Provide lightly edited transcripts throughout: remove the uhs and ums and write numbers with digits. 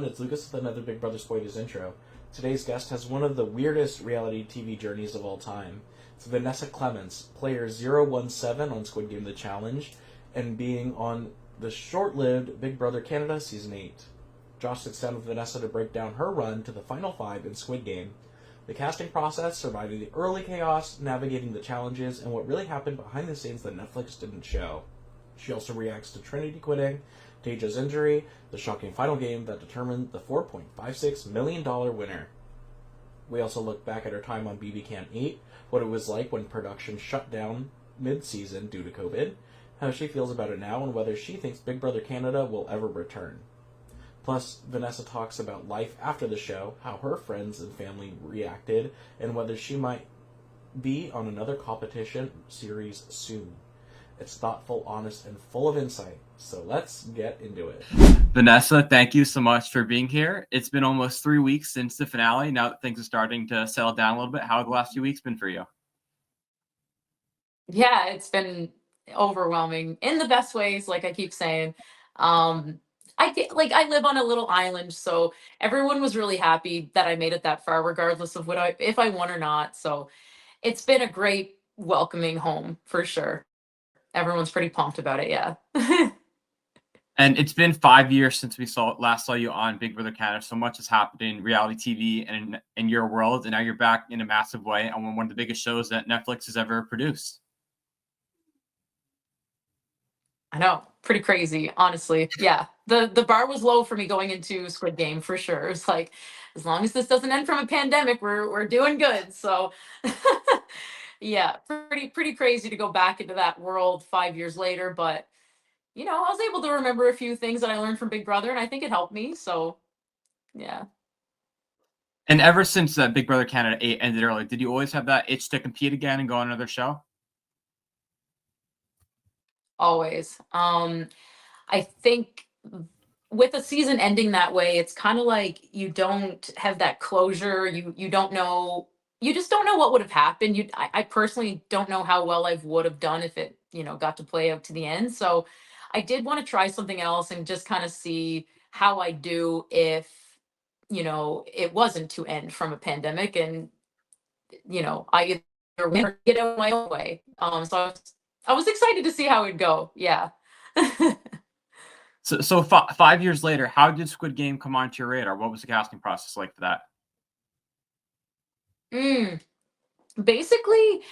everyone, it's Lucas with another Big Brother Spoilers intro. Today's guest has one of the weirdest reality TV journeys of all time. It's Vanessa Clements, player 017 on Squid Game The Challenge, and being on the short-lived Big Brother Canada Season 8. Josh sits down with Vanessa to break down her run to the final 5 in Squid Game, the casting process, surviving the early chaos, navigating the challenges, and what really happened behind the scenes that Netflix didn't show. She also reacts to Trinity quitting, Deja's injury, the shocking final game that determined the $4.56 million winner. We also look back at her time on BB Can 8, what it was like when production shut down mid-season due to COVID, how she feels about it now, and whether she thinks Big Brother Canada will ever return. Plus, Vanessa talks about life after the show, how her friends and family reacted, and whether she might be on another competition series soon. It's thoughtful, honest, and full of insight. So let's get into it. Vanessa, thank you so much for being here. It's been almost 3 weeks since the finale. Now that things are starting to settle down a little bit, how have the last few weeks been for you? Yeah, it's been overwhelming in the best ways, like I keep saying. I live on a little island, so everyone was really happy that I made it that far, regardless of if I won or not. So it's been a great welcoming home for sure. Everyone's pretty pumped about it, yeah. And it's been 5 years since we last saw you on Big Brother Canada. So much has happened in reality TV and in your world, and now you're back in a massive way on one of the biggest shows that Netflix has ever produced. I know, pretty crazy, honestly. Yeah, the bar was low for me going into Squid Game for sure. It's like, as long as this doesn't end from a pandemic, we're doing good. So, yeah, pretty crazy to go back into that world 5 years later. But I was able to remember a few things that I learned from Big Brother, and I think it helped me. So, yeah. And ever since Big Brother Canada 8 ended early, did you always have that itch to compete again and go on another show? Always. I think with a season ending that way, it's kind of like you don't have that closure. You don't know. You just don't know what would have happened. I personally don't know how well I would have done if it got to play out to the end. So I did want to try something else and just kind of see how I do if it wasn't to end from a pandemic, and I either win or get out my own way. So I was excited to see how it'd go. Yeah. So 5 years later, how did Squid Game come onto your radar? What was the casting process like for that? Mm. Basically,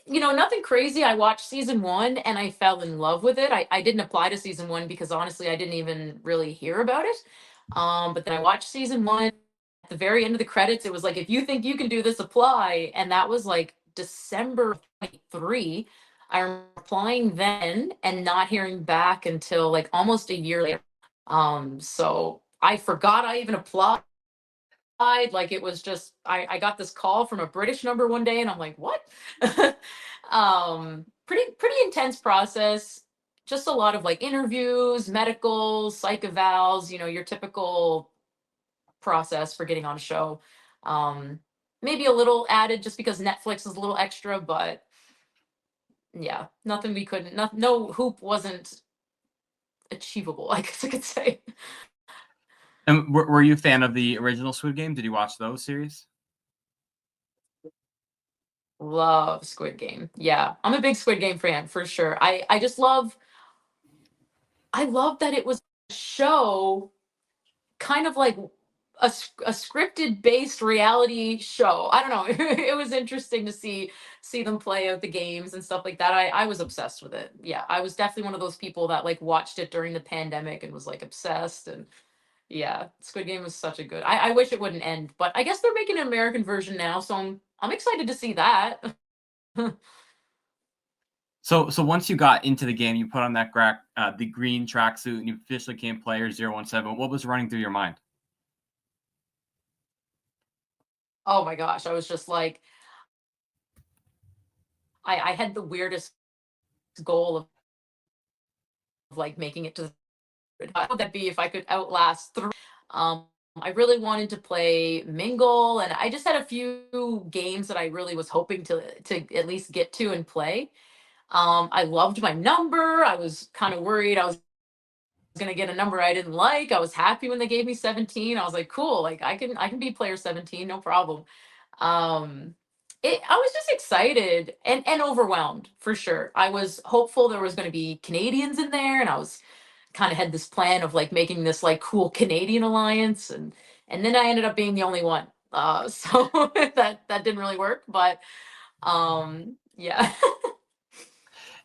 nothing crazy. I watched season one and I fell in love with it. I didn't apply to season one because honestly, I didn't even really hear about it. But then I watched season one. At the very end of the credits, it was like, if you think you can do this, apply. And that was like December 23. I remember applying then and not hearing back until like almost a year later. So I forgot I even applied. Like, it was just I got this call from a British number one day, and I'm like, what? Pretty intense process. Just a lot of like interviews, medical, psych evals, your typical process for getting on a show. Maybe a little added just because Netflix is a little extra, but yeah, nothing we couldn't, no hoop wasn't achievable, I guess I could say. And were you a fan of the original Squid Game? Did you watch those series? Love Squid Game. Yeah, I'm a big Squid Game fan for sure. I love that it was a show, kind of like a scripted based reality show. I don't know. It was interesting to see them play out the games and stuff like that. I was obsessed with it. Yeah, I was definitely one of those people that like watched it during the pandemic and was like obsessed. And yeah, Squid Game was such a good. I wish it wouldn't end, but I guess they're making an American version now, so I'm excited to see that. So once you got into the game, you put on the green tracksuit, and you officially became player 017. What was running through your mind? Oh my gosh, I was just like, I had the weirdest goal of like making it to the. How would that be if I could outlast three? Um, I really wanted to play Mingle, and I just had a few games that I really was hoping to at least get to and play. I loved my number. I was kind of worried I was gonna get a number I didn't like. I was happy when they gave me 17. I was like, cool, like I can be player 17, no problem. Um I was just excited and overwhelmed for sure. I was hopeful there was going to be Canadians in there, and I was kind of had this plan of like making this like cool Canadian alliance, and then I ended up being the only one. So that didn't really work, but yeah.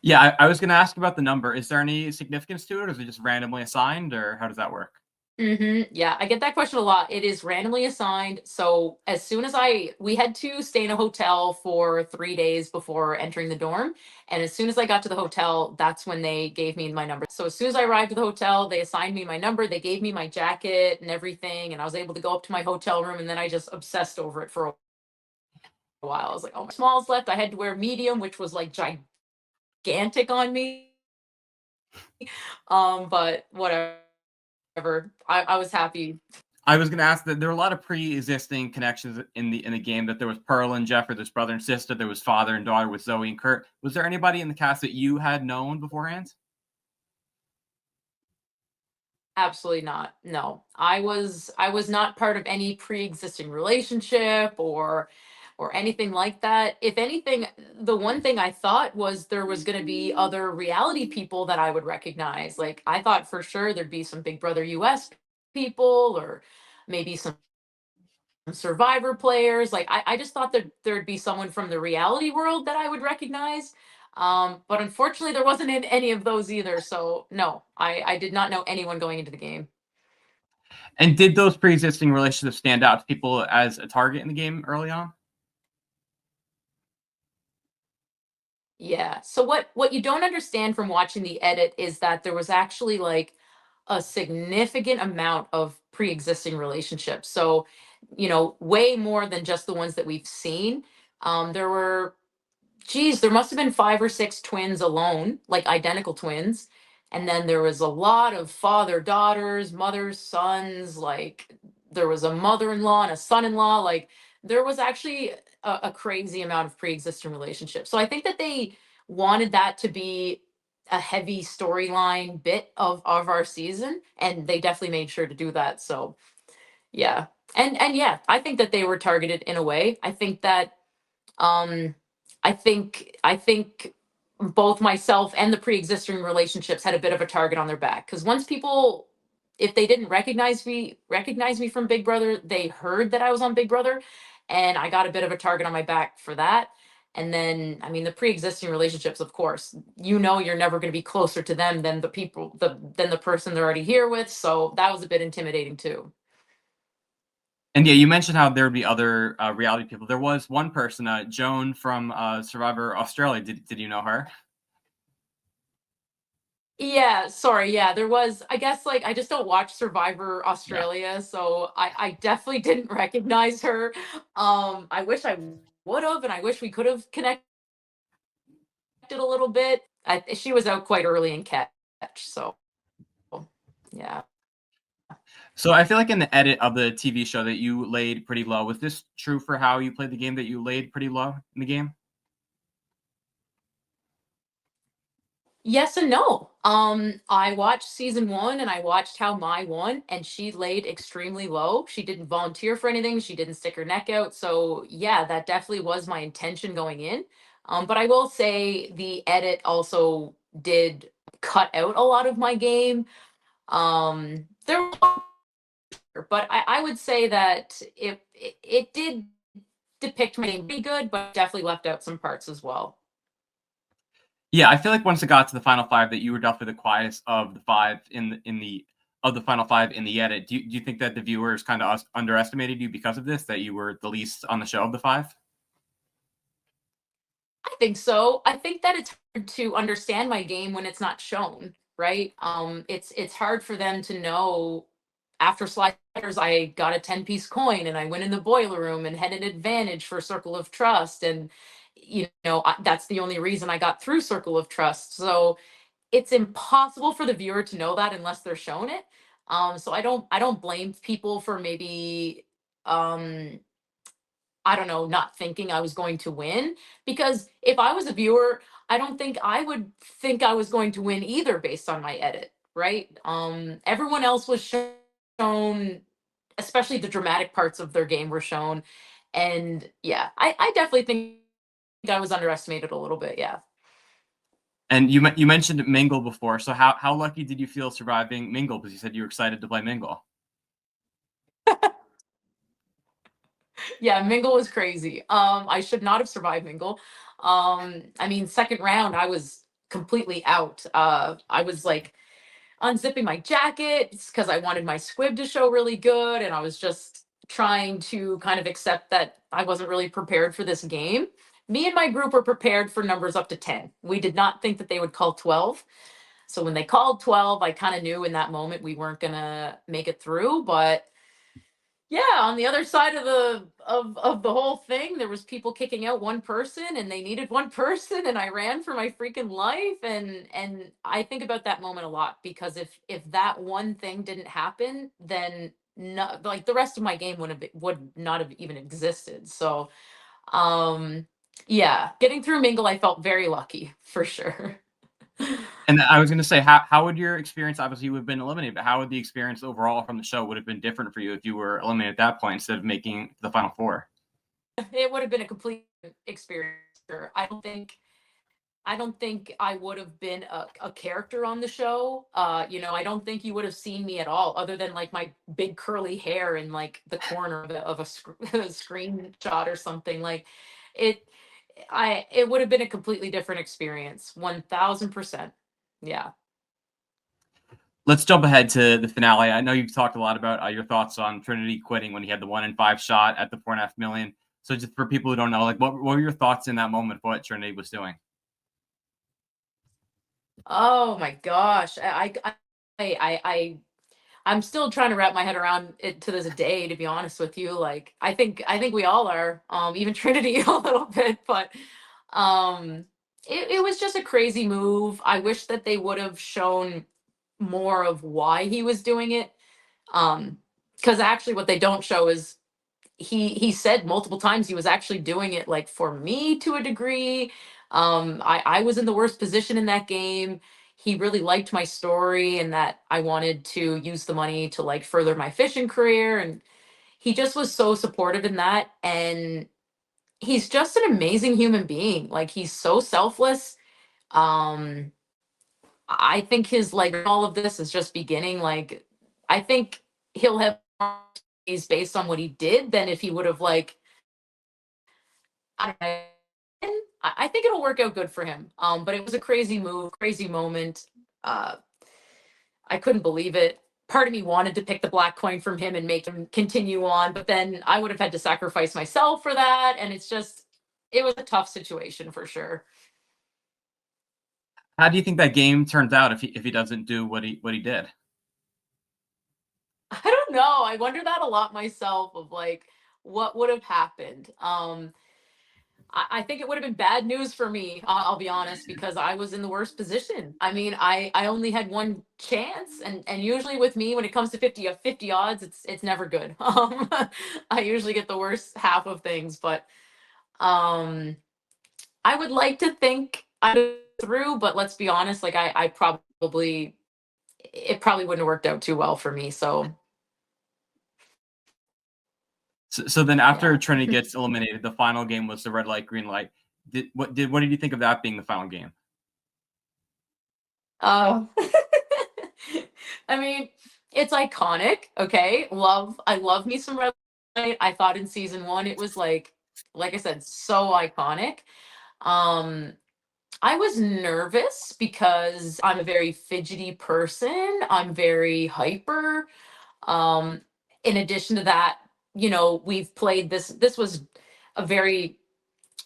Yeah, I was going to ask about the number. Is there any significance to it, or is it just randomly assigned, or how does that work? Yeah, I get that question a lot. It is randomly assigned. So as soon as we had to stay in a hotel for 3 days before entering the dorm. And as soon as I got to the hotel, that's when they gave me my number. So as soon as I arrived at the hotel, they assigned me my number. They gave me my jacket and everything. And I was able to go up to my hotel room. And then I just obsessed over it for a while. I was like, oh, my smalls left. I had to wear medium, which was like gigantic on me. But whatever. I was happy. I was going to ask that there were a lot of pre-existing connections in the game. That there was Pearl and Jeff, or there's brother and sister. There was father and daughter with Zoe and Kurt. Was there anybody in the cast that you had known beforehand? Absolutely not. No. I was not part of any pre-existing relationship or anything like that. If anything, the one thing I thought was there was going to be other reality people that I would recognize. Like I thought for sure there'd be some Big Brother US people, or maybe some Survivor players. Like I just thought that there'd be someone from the reality world that I would recognize. But unfortunately, there wasn't in any of those either. So no, I did not know anyone going into the game. And did those pre-existing relationships stand out to people as a target in the game early on? Yeah. So what you don't understand from watching the edit is that there was actually like a significant amount of pre-existing relationships. So, way more than just the ones that we've seen. There were, geez, there must have been 5 or 6 twins alone, like identical twins. And then there was a lot of father daughters, mothers, sons, like there was a mother-in-law and a son-in-law. Like there was actually a crazy amount of pre-existing relationships. So I think that they wanted that to be a heavy storyline bit of our season, and they definitely made sure to do that. So yeah. And yeah, I think that they were targeted in a way. I think that um, I think both myself and the pre-existing relationships had a bit of a target on their back, because once people, if they didn't recognize me from Big Brother, they heard that I was on Big Brother, and I got a bit of a target on my back for that. And then, I mean, the pre-existing relationships, of course, you're never going to be closer to them than the person they're already here with. So that was a bit intimidating too. And yeah, you mentioned how there would be other reality people. There was one person, Joan from Survivor Australia. Did you know her? Yeah, sorry. Yeah, there was, I guess, like, I just don't watch Survivor Yeah. Australia, so I definitely didn't recognize her. I wish I would have, and I wish we could have connected a little bit. She was out quite early in catch, so yeah. So I feel like in the edit of the TV show that you laid pretty low. Was this true for how you played the game, that you laid pretty low in the game? Yes and no. I watched season one and I watched how Mai won, and she laid extremely low. She didn't volunteer for anything. She didn't stick her neck out. So yeah, that definitely was my intention going in. But I will say the edit also did cut out a lot of my game. There, but I would say that it did depict my game pretty good, but definitely left out some parts as well. Yeah, I feel like once it got to the final five, that you were definitely the quietest of the five of the final five in the edit. Do you think that the viewers kind of underestimated you because of this? That you were the least on the show of the five? I think so. I think that it's hard to understand my game when it's not shown, right? It's hard for them to know after sliders I got a 10-piece coin and I went in the boiler room and had an advantage for Circle of Trust, and that's the only reason I got through Circle of Trust. So it's impossible for the viewer to know that unless they're shown it. So I don't blame people for maybe um I don't know, not thinking I was going to win. Because if I was a viewer, I don't think I would think I was going to win either based on my edit. right? Everyone else was shown, especially the dramatic parts of their game were shown. And yeah, I definitely think I was underestimated a little bit. Yeah. And you mentioned Mingle before. So how lucky did you feel surviving Mingle? Because you said you were excited to play Mingle. Yeah, Mingle was crazy. I should not have survived Mingle. I mean, second round, I was completely out. I was like unzipping my jacket because I wanted my squib to show really good, and I was just trying to kind of accept that I wasn't really prepared for this game. Me and my group were prepared for numbers up to 10. We did not think that they would call 12. So when they called 12, I kind of knew in that moment we weren't gonna make it through. But yeah, on the other side of the whole thing, there was people kicking out one person, and they needed one person, and I ran for my freaking life. And I think about that moment a lot, because if that one thing didn't happen, then no, like the rest of my game would not have even existed. So yeah, getting through Mingle, I felt very lucky for sure. And I was going to say, how would your experience? Obviously, you would have been eliminated, but how would the experience overall from the show would have been different for you if you were eliminated at that point instead of making the final four? It would have been a complete experience. I don't think I would have been a character on the show. I don't think you would have seen me at all, other than like my big curly hair in like the corner of a screenshot or something. Like it, it would have been a completely different experience. 1000%. Yeah. Let's jump ahead to the finale. I know you've talked a lot about your thoughts on Trinity quitting when he had the 1 in 5 shot at the 4.5 million. So just for people who don't know, like what were your thoughts in that moment of what Trinity was doing? Oh my gosh. I I'm still trying to wrap my head around it to this day, to be honest with you. Like I think we all are, even Trinity a little bit, but um it was just a crazy move. I wish that they would have shown more of why he was doing it. Because actually what they don't show is he said multiple times he was actually doing it like for me to a degree. I was in the worst position in that game. He really liked my story, and that I wanted to use the money to like further my fishing career, and he just was so supportive in that. And he's just an amazing human being. Like he's so selfless. um I think his like all of this is just beginning. Like I think he'll have more opportunities based on what he did than if he would have like, I don't know. I think it'll work out good for him. But it was a crazy move, crazy moment. Uh, I couldn't believe it. Part of me wanted to pick the black coin from him and make him continue on, but then I would have had to sacrifice myself for that. And it was a tough situation for sure. How do you think that game turns out if he doesn't do what he did? I don't know. I wonder that a lot myself, of like what would have happened. I think it would have been bad news for me. I'll be honest, because I was in the worst position. I mean, I only had one chance, and usually with me, when it comes to 50 odds, it's never good. I usually get the worst half of things, but um, I would like to think I through. But let's be honest, like I probably it probably wouldn't have worked out too well for me. So So then after yeah. Trinity gets eliminated, the final game was the red light, green light. What did you think of that being the final game? Uh, I mean, it's iconic. Okay, I love me some Red Light. I thought in season one it was like I said, so iconic. Um, I was nervous because I'm a very fidgety person. I'm very hyper. Um, in addition to that, we've played this. This was a very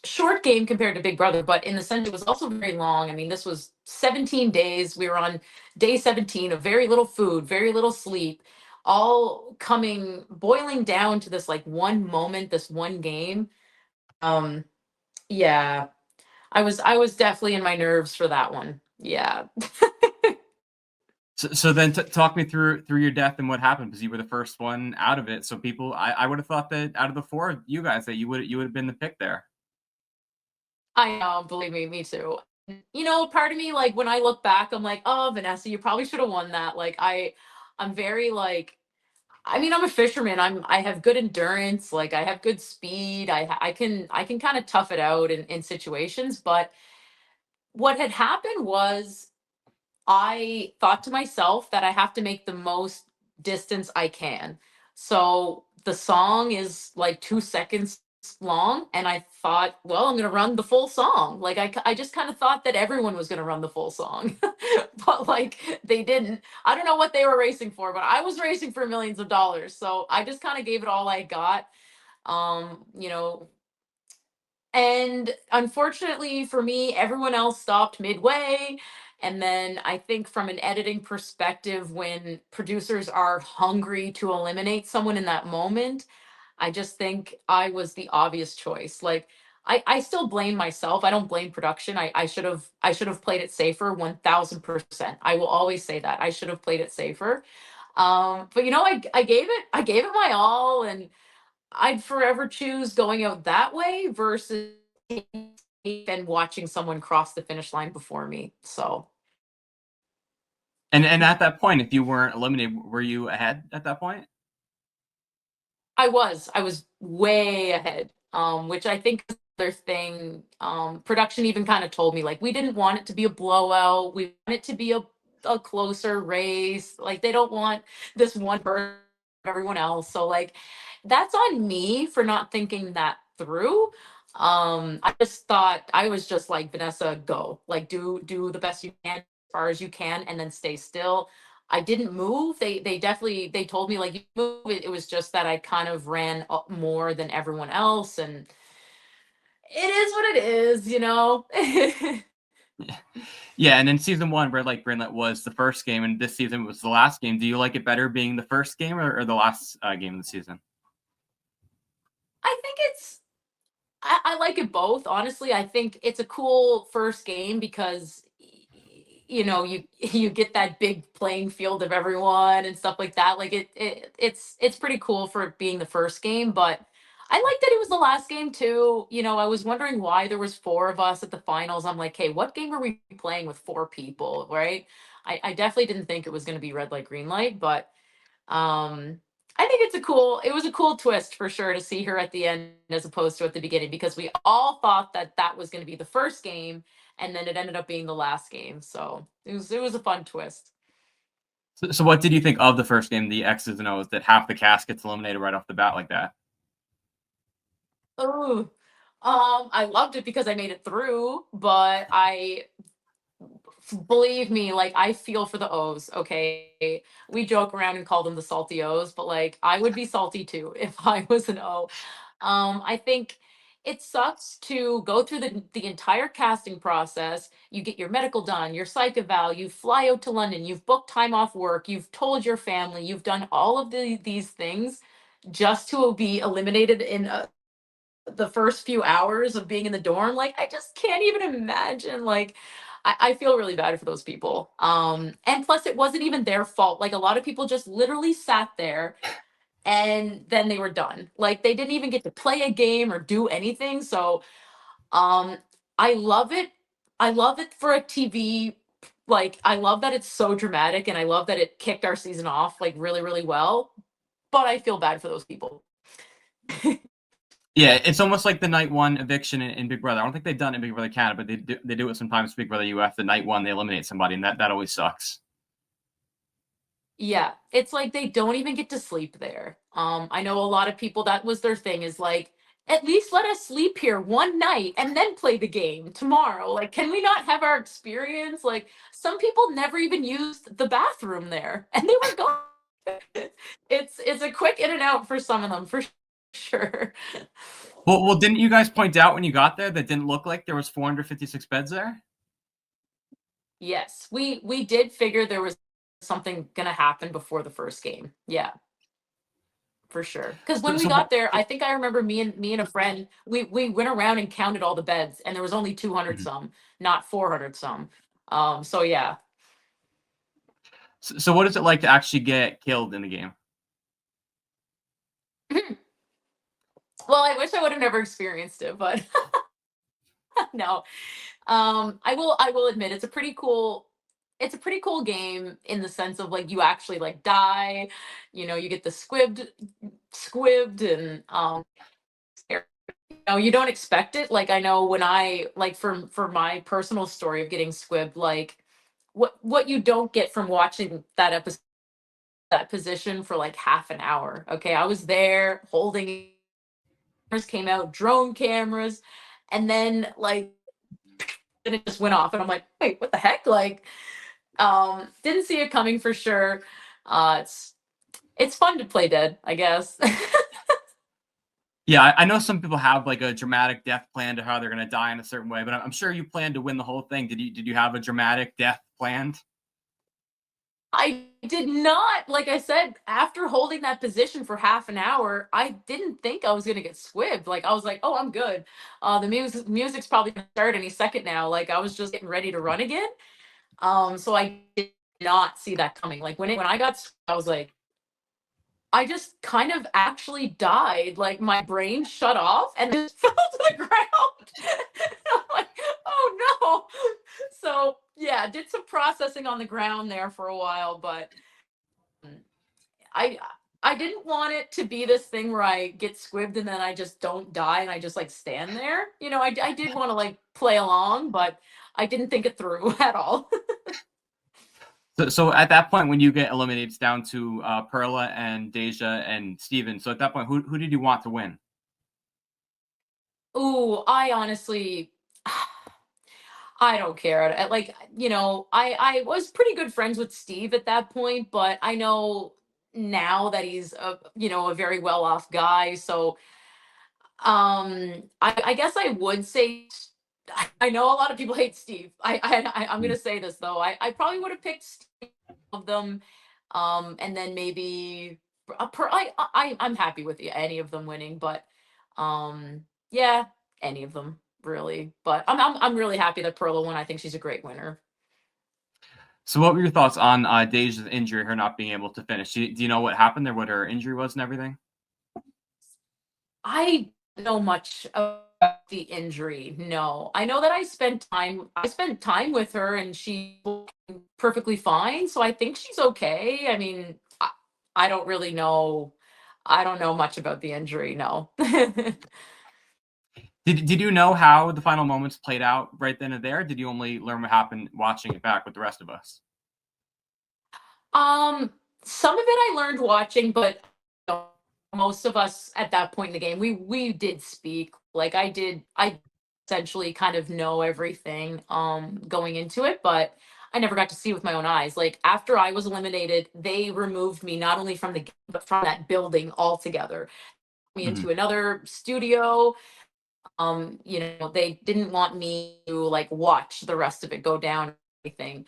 short game compared to Big Brother, but in the sense it was also very long. I mean, this was 17 days. We were on day 17 of very little food, very little sleep, all coming boiling down to this like one moment, this one game. Um yeah, I was definitely in my nerves for that one. Yeah. So then talk me through your death and what happened, because you were the first one out of it. So people, I would have thought that out of the four of you guys that you would have been the pick there. I know, believe me too. you know, part of me, like when I look back, I'm like, oh, Vanessa, you probably should have won that. Like I'm very like, I mean, I'm a fisherman. I have good endurance. Like I have good speed. I can kind of tough it out in situations. But what had happened was I thought to myself that I have to make the most distance I can. So the song is like 2 seconds long. And I thought, well, I'm going to run the full song. Like, I just kind of thought that everyone was going to run the full song, but like they didn't. I don't know what they were racing for, but I was racing for millions of dollars. So I just kind of gave it all I got. You know, and unfortunately for me, everyone else stopped midway. And then I think from an editing perspective, when producers are hungry to eliminate someone in that moment, I just think I was the obvious choice. Like I still blame myself. I don't blame production. I should have played it safer 1000%. I will always say that. I should have played it safer. But you know, I gave it my all, and I'd forever choose going out that way versus and watching someone cross the finish line before me. So And at that point, if you weren't eliminated, were you ahead at that point? I was way ahead. Which I think is another thing. Production even kind of told me like we didn't want it to be a blowout. We want it to be a closer race. Like they don't want this one person of everyone else. So like that's on me for not thinking that through. I just thought I was just like Vanessa, go like do the best you can as far as you can, and then stay still. I didn't move. They definitely they told me like you move. It was just that I kind of ran up more than everyone else, and it is what it is, you know. Yeah, and then season one, Red Light Green Light was the first game, and this season was the last game. Do you like it better being the first game or the last game of the season? I think I like it both. Honestly, I think it's a cool first game because you know you get that big playing field of everyone and stuff like that. Like it's pretty cool for it being the first game, but I like that it was the last game too. You know, I was wondering why there was four of us at the finals. I'm like, hey, what game are we playing with four people, right? I definitely didn't think it was going to be red light, green light, but um, I think it was a cool twist for sure to see her at the end as opposed to at the beginning because we all thought that that was going to be the first game and then it ended up being the last game. So it was a fun twist. So what did you think of the first game, the X's and O's, that half the cast gets eliminated right off the bat like that? Oh, I loved it because I made it through, but I believe me, like I feel for the O's. Okay, we joke around and call them the salty O's, but like I would be salty too if I was an O. I think it sucks to go through the entire casting process. You get your medical done, your psych eval, you fly out to London, you've booked time off work, you've told your family, you've done all of these things just to be eliminated in the first few hours of being in the dorm. Like I just can't even imagine. Like I feel really bad for those people. And plus it wasn't even their fault. Like a lot of people just literally sat there and then they were done. Like they didn't even get to play a game or do anything. So um I love it. I love it for a TV. Like I love that it's so dramatic and I love that it kicked our season off like really, really well. But I feel bad for those people. Yeah, it's almost like the night one eviction in Big Brother. I don't think they've done it in Big Brother Canada, but they do it sometimes. Big Brother UF, the night one, they eliminate somebody, and that always sucks. Yeah, it's like they don't even get to sleep there. I know a lot of people that was their thing is like, at least let us sleep here one night and then play the game tomorrow. Like, can we not have our experience? Like, some people never even used the bathroom there and they were gone. It's a quick in and out for some of them for sure. Well, didn't you guys point out when you got there that didn't look like there was 456 beds there? Yes, we did figure there was something gonna happen before the first game. Yeah, for sure. Because when So, we so got what? there, I think I remember me and a friend, we went around and counted all the beds, and there was only 200 Mhm. some, not 400 some. So yeah. So what is it like to actually get killed in the game? Well, I wish I would have never experienced it, but No. I will admit it's a pretty cool game in the sense of like you actually like die, you get the squibbed and you don't expect it. Like I know when I like for my personal story of getting squibbed, like what you don't get from watching that episode, that position for like half an hour. Okay, I was there holding cameras, came out, drone cameras, and then like and it just went off and I'm like, wait, what the heck? Like didn't see it coming for sure. It's fun to play dead, I guess. Yeah, I know some people have like a dramatic death plan to how they're going to die in a certain way, but I'm sure you plan to win the whole thing. Did you have a dramatic death planned? I did not, like I said, after holding that position for half an hour, I didn't think I was gonna get squibbed. Like I was like, oh, I'm good. The music's probably gonna start any second now. Like I was just getting ready to run again. So I did not see that coming. Like when I got, I was like, I just kind of actually died. Like my brain shut off and just fell to the ground. I'm like, oh no. So yeah, did some processing on the ground there for a while, but mm, I I didn't want it to be this thing where I get squibbed and then I just don't die and I just like stand there. I did want to like play along, but I didn't think it through at all. So at that point, when you get eliminated, it's down to Perla and Deja and Steven. So at that point, who did you want to win? Ooh, I honestly I don't care. Like, I was pretty good friends with Steve at that point, but I know now that he's a very well off guy. So, I guess I would say I know a lot of people hate Steve. I'm gonna Mm. say this though. I probably would have picked Steve of them, and then maybe I'm happy with any of them winning, but yeah, any of them really. But I'm really happy that Perla won. I think she's a great winner. So what were your thoughts on Deja's injury, her not being able to finish? Do you know what happened there, what her injury was and everything? I don't know much about the injury. No, I know that I spent time with her, and she's perfectly fine. So I think she's okay. I mean, I don't really know. I don't know much about the injury. No. Did you know how the final moments played out right then and there? Did you only learn what happened watching it back with the rest of us? Um, some of it I learned watching, but most of us at that point in the game, we did speak. Like I essentially kind of know everything going into it, but I never got to see with my own eyes. Like after I was eliminated, they removed me not only from the game but from that building altogether. Me Mhm. into another studio. They didn't want me to like watch the rest of it go down or anything.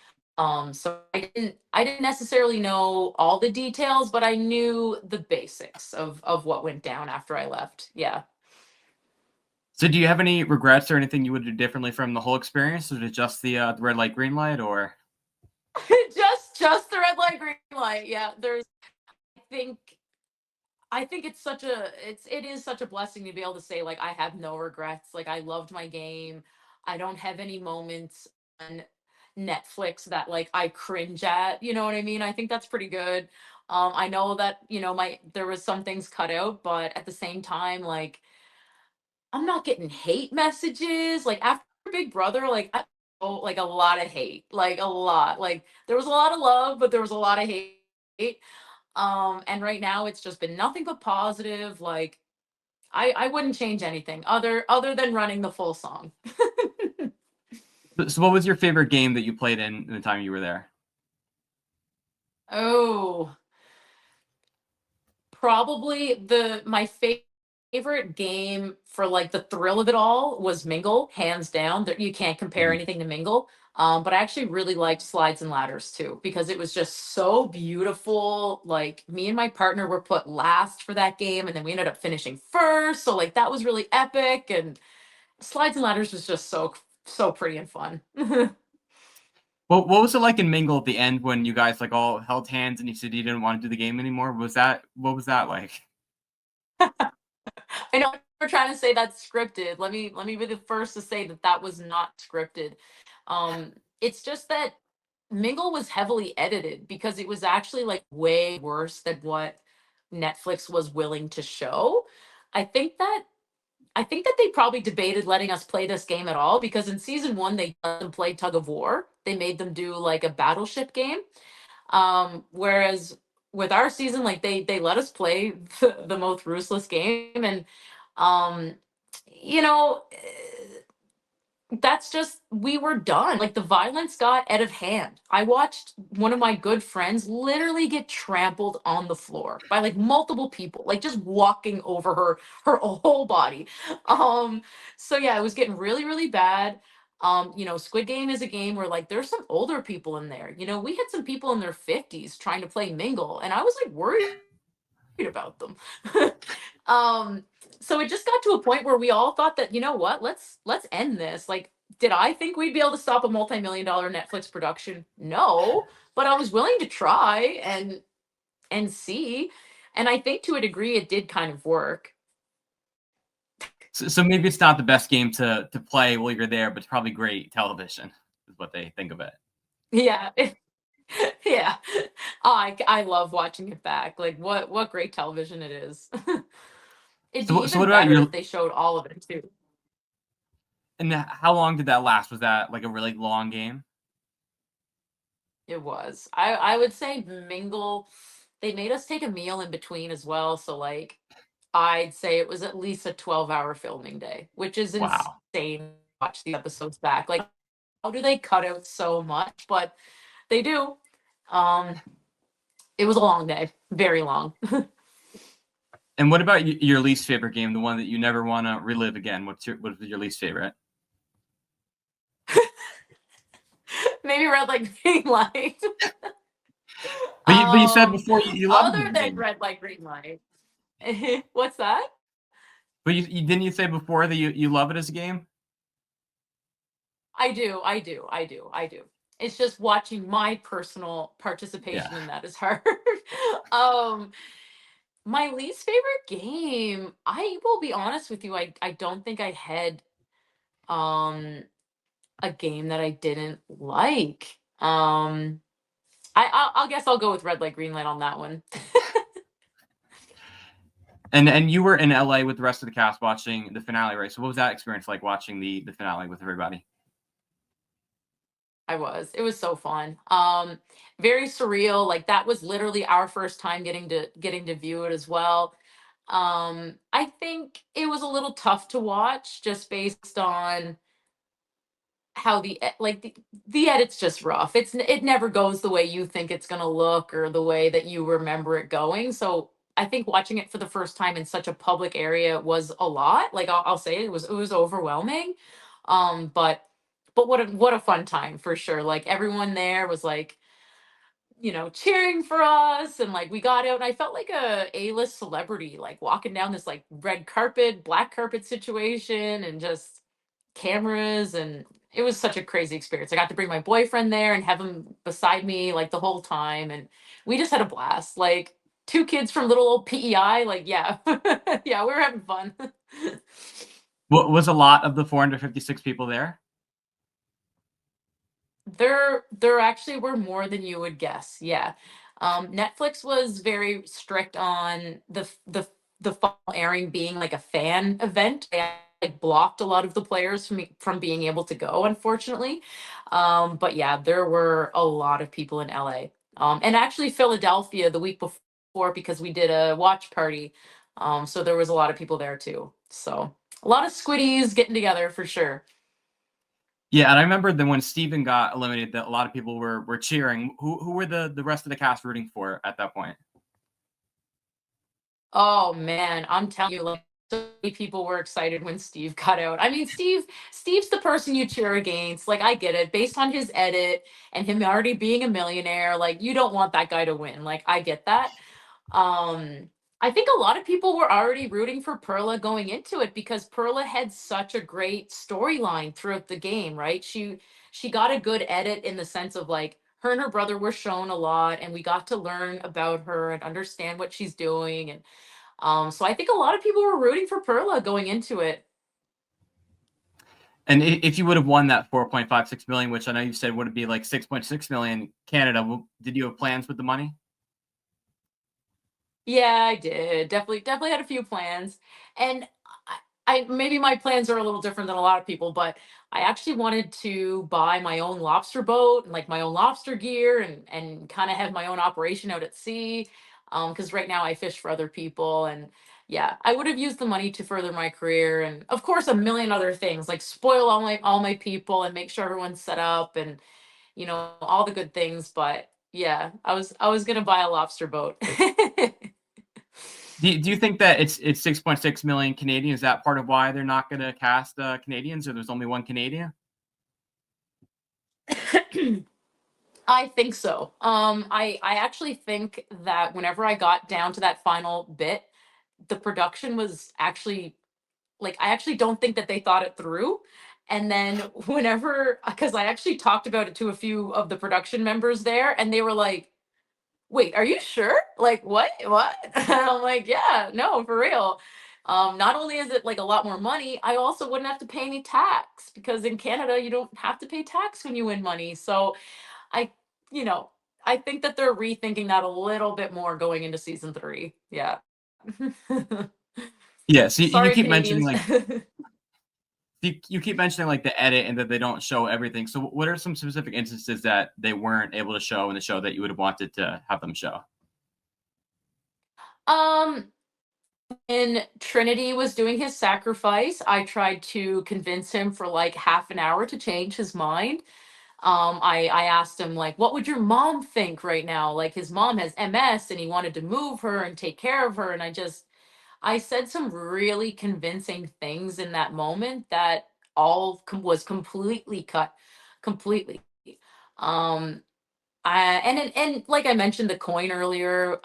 So I didn't necessarily know all the details, but I knew the basics of what went down after I left. Yeah. So do you have any regrets or anything you would do differently from the whole experience? Or just the red light, green light, or? just the red light, green light. Yeah. I think I think it is such a blessing to be able to say like I have no regrets. Like I loved my game. I don't have any moments on Netflix that like I cringe at. You know what I mean? I think that's pretty good. I know that my there was some things cut out, but at the same time, like I'm not getting hate messages. Like after Big Brother, like like a lot of hate, like a lot. Like there was a lot of love, but there was a lot of hate. And right now it's just been nothing but positive. Like I wouldn't change anything other than running the full song. So what was your favorite game that you played in the time you were there? Oh, probably the my favorite game for like the thrill of it all was Mingle, hands down. You can't compare Mhm. anything to Mingle. But I actually really liked Slides and Ladders too because it was just so beautiful. Like me and my partner were put last for that game, and then we ended up finishing first. So like that was really epic, and Slides and Ladders was just so pretty and fun. Well, what was it like in Mingle at the end when you guys like all held hands and you said you didn't want to do the game anymore? What was that like? I know trying to say that's scripted. Let me be the first to say that that was not scripted. It's just that Mingle was heavily edited because it was actually like way worse than what Netflix was willing to show. I think that I think that they probably debated letting us play this game at all because in season one they let them play tug of war. They made them do like a battleship game. Whereas with our season, like they let us play the most ruthless game, and um, you know, that's just we were done. Like the violence got out of hand. I watched one of my good friends literally get trampled on the floor by like multiple people, like just walking over her whole body. Um so yeah, it was getting really really bad. Squid Game is a game where like there's some older people in there. We had some people in their 50s trying to play Mingle and I was like worried about them. um, so it just got to a point where we all thought that, you know what, let's end this. Like, did I think we'd be able to stop a multi-million dollar Netflix production? No, but I was willing to try and see. And I think to a degree it did kind of work. So maybe it's not the best game to play while you're there, but it's probably great television, is what they think of it. Yeah. Yeah. I love watching it back. Like what great television it is. It'd be So even what about better your if they showed all of it too. and how long did that last? Was that like a really long game? It was. I would say Mingle, they made us take a meal in between as well. So like I'd say it was at least a 12-hour filming day, which is Wow. insane to watch the episodes back. Like, how do they cut out so much? But they do. Um, it was a long day, very long. And what about your least favorite game, the one that you never want to relive again? What's your least favorite? Maybe red light, green light. But you said before you loved Other the than game. red light, green light. What's that? But you didn't you say before that you love it as a game? I do, I do, I do, I do. It's just watching my personal Yeah. participation in that is hard. um, my least favorite game, I will be honest with you, I don't think I had um a game that I didn't like. I'll guess I'll go with red light, green light on that one. And you were in LA with the rest of the cast watching the finale, right? So what was that experience like watching the finale with everybody? I was. It was so fun. Very surreal. Like that was literally our first time getting to view it as well. I think it was a little tough to watch just based on how the edit's just rough. It never goes the way you think it's going to look or the way that you remember it going. So I think watching it for the first time in such a public area was a lot. Like I'll say it was overwhelming. But what a fun time for sure. Like everyone there was like cheering for us and like we got out and I felt like a-list celebrity like walking down this like red carpet, black carpet situation and just cameras and it was such a crazy experience. I got to bring my boyfriend there and have him beside me like the whole time and we just had a blast. Like two kids from little old PEI, like yeah. Yeah, we were having fun. What was a lot of the 456 people there? There actually were more than you would guess. Yeah. Netflix was very strict on the fall airing being like a fan event. They like blocked a lot of the players from being able to go, unfortunately. But yeah, there were a lot of people in LA. And actually Philadelphia the week before because we did a watch party. So there was a lot of people there too. So a lot of squiddies getting together for sure. Yeah, and I remember that when Steven got eliminated, that a lot of people were cheering. Who were the rest of the cast rooting for at that point? Oh man, I'm telling you, like so many people were excited when Steve got out. I mean, Steve's the person you cheer against. Like, I get it. Based on his edit and him already being a millionaire, like you don't want that guy to win. Like, I get that. Um, I think a lot of people were already rooting for Perla going into it because Perla had such a great storyline throughout the game, right? She got a good edit in the sense of like her and her brother were shown a lot and we got to learn about her and understand what she's doing and So I think a lot of people were rooting for Perla going into it. And if you would have won that 4.56 million, which I know you said would be like 6.6 million Canada, did you have plans with the money? Yeah, I did. Definitely had a few plans. And I maybe my plans are a little different than a lot of people, but I actually wanted to buy my own lobster boat and like my own lobster gear and kind of have my own operation out at sea. Because right now I fish for other people, and yeah, I would have used the money to further my career, and of course a million other things like spoil all my people and make sure everyone's set up, and all the good things. But yeah, I was gonna buy a lobster boat. Do you think that it's 6.6 million Canadian? Is that part of why they're not going to cast Canadians, or there's only one Canadian? I think so. I actually think that whenever I got down to that final bit, the production was actually like I actually don't think that they thought it through. And then whenever, because I actually talked about it to a few of the production members there, and they were like, "Wait, are you sure? Like what? What?" And I'm like, "Yeah, no, for real." Not only is it like a lot more money, I also wouldn't have to pay any tax because in Canada you don't have to pay tax when you win money. So I, you know, I think that they're rethinking that a little bit more going into season 3. Yeah. Yeah. So you Sorry, keep mentioning Canadians. like you keep mentioning like the edit and that they don't show everything. So what are some specific instances that they weren't able to show in the show that you would have wanted to have them show? um, when Trinity was doing his sacrifice, I tried to convince him for like half an hour to change his mind. I asked him like, what would your mom think right now? Like his mom has MS and he wanted to move her and take care of her, and I said some really convincing things in that moment that was completely cut, completely. Um, and like I mentioned the coin earlier,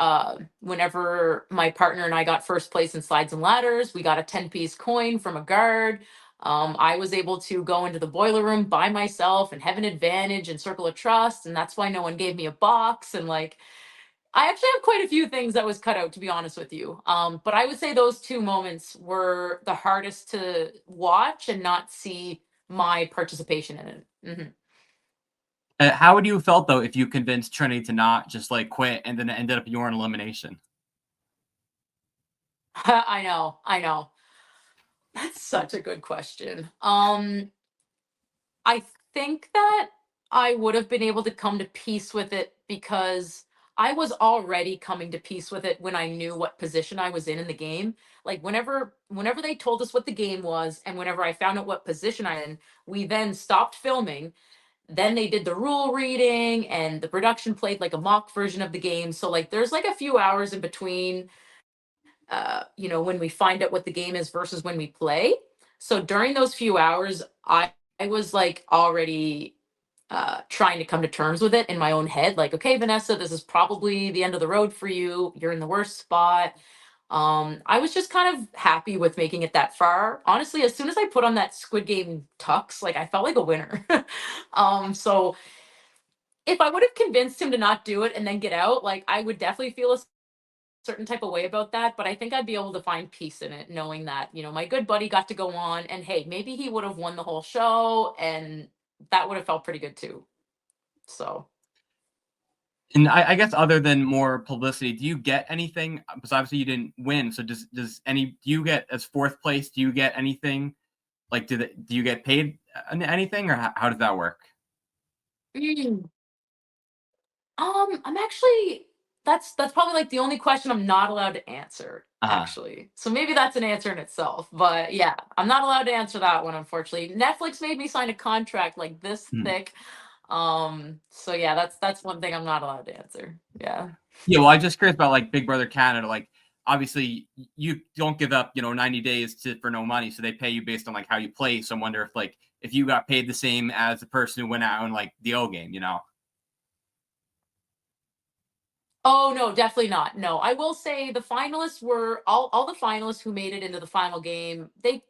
whenever my partner and I got first place in slides and ladders, we got a 10-piece coin from a guard. I was able to go into the boiler room by myself and have an advantage in Circle of Trust, and that's why no one gave me a box. And like, I actually have quite a few things that was cut out, to be honest with you. But I would say those two moments were the hardest to watch and not see my participation in it. How would you have felt though if you convinced Trinity to not just like quit and then it ended up your elimination? I know. That's such a good question. I think that I would have been able to come to peace with it because I was already coming to peace with it when I knew what position I was in the game. Like whenever they told us what the game was and whenever I found out what position I in, we then stopped filming. Then they did the rule reading and the production played like a mock version of the game. So like there's like a few hours in between when we find out what the game is versus when we play. So during those few hours, I was like already trying to come to terms with it in my own head. Like, okay, Vanessa, this is probably the end of the road for you. You're in the worst spot. I was just kind of happy with making it that far. Honestly, as soon as I put on that Squid Game tux, like I felt like a winner. So if I would have convinced him to not do it and then get out, like I would definitely feel a certain type of way about that, but I think I'd be able to find peace in it, knowing that, my good buddy got to go on and hey, maybe he would have won the whole show and that would have felt pretty good too. So, And I guess other than more publicity, do you get anything? Because obviously you didn't win. So do you get as fourth place? Do you get anything? Like do you get paid anything, or how does that work? mm, I'm actually that's probably like the only question I'm not allowed to answer, Uh-huh. actually. So maybe that's an answer in itself. But yeah, I'm not allowed to answer that one, unfortunately. Netflix made me sign a contract like this Hmm. thick. So yeah, that's one thing I'm not allowed to answer. Yeah. Yeah, well, I just curious about like Big Brother Canada. Like, obviously, you don't give up, 90 days for no money, so they pay you based on like how you play. So I wonder if you got paid the same as the person who went out in like the O game. Oh no, definitely not. No, I will say the finalists were all the finalists who made it into the final game. They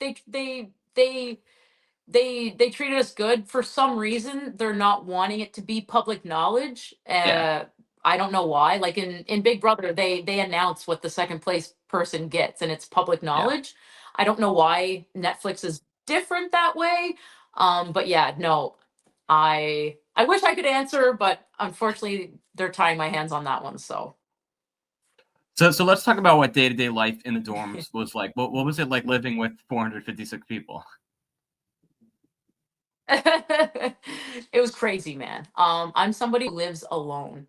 treated us good. For some reason, they're not wanting it to be public knowledge. Yeah. I don't know why. Like in Big Brother, they announce what the second place person gets, and it's public Yeah. knowledge. I don't know why Netflix is different that way. But yeah, no, I wish I could answer, but unfortunately, they're tying my hands on that one. So. So let's talk about what day-to-day life in the dorms was like. What was it like living with 456 people? It was crazy, man. I'm somebody who lives alone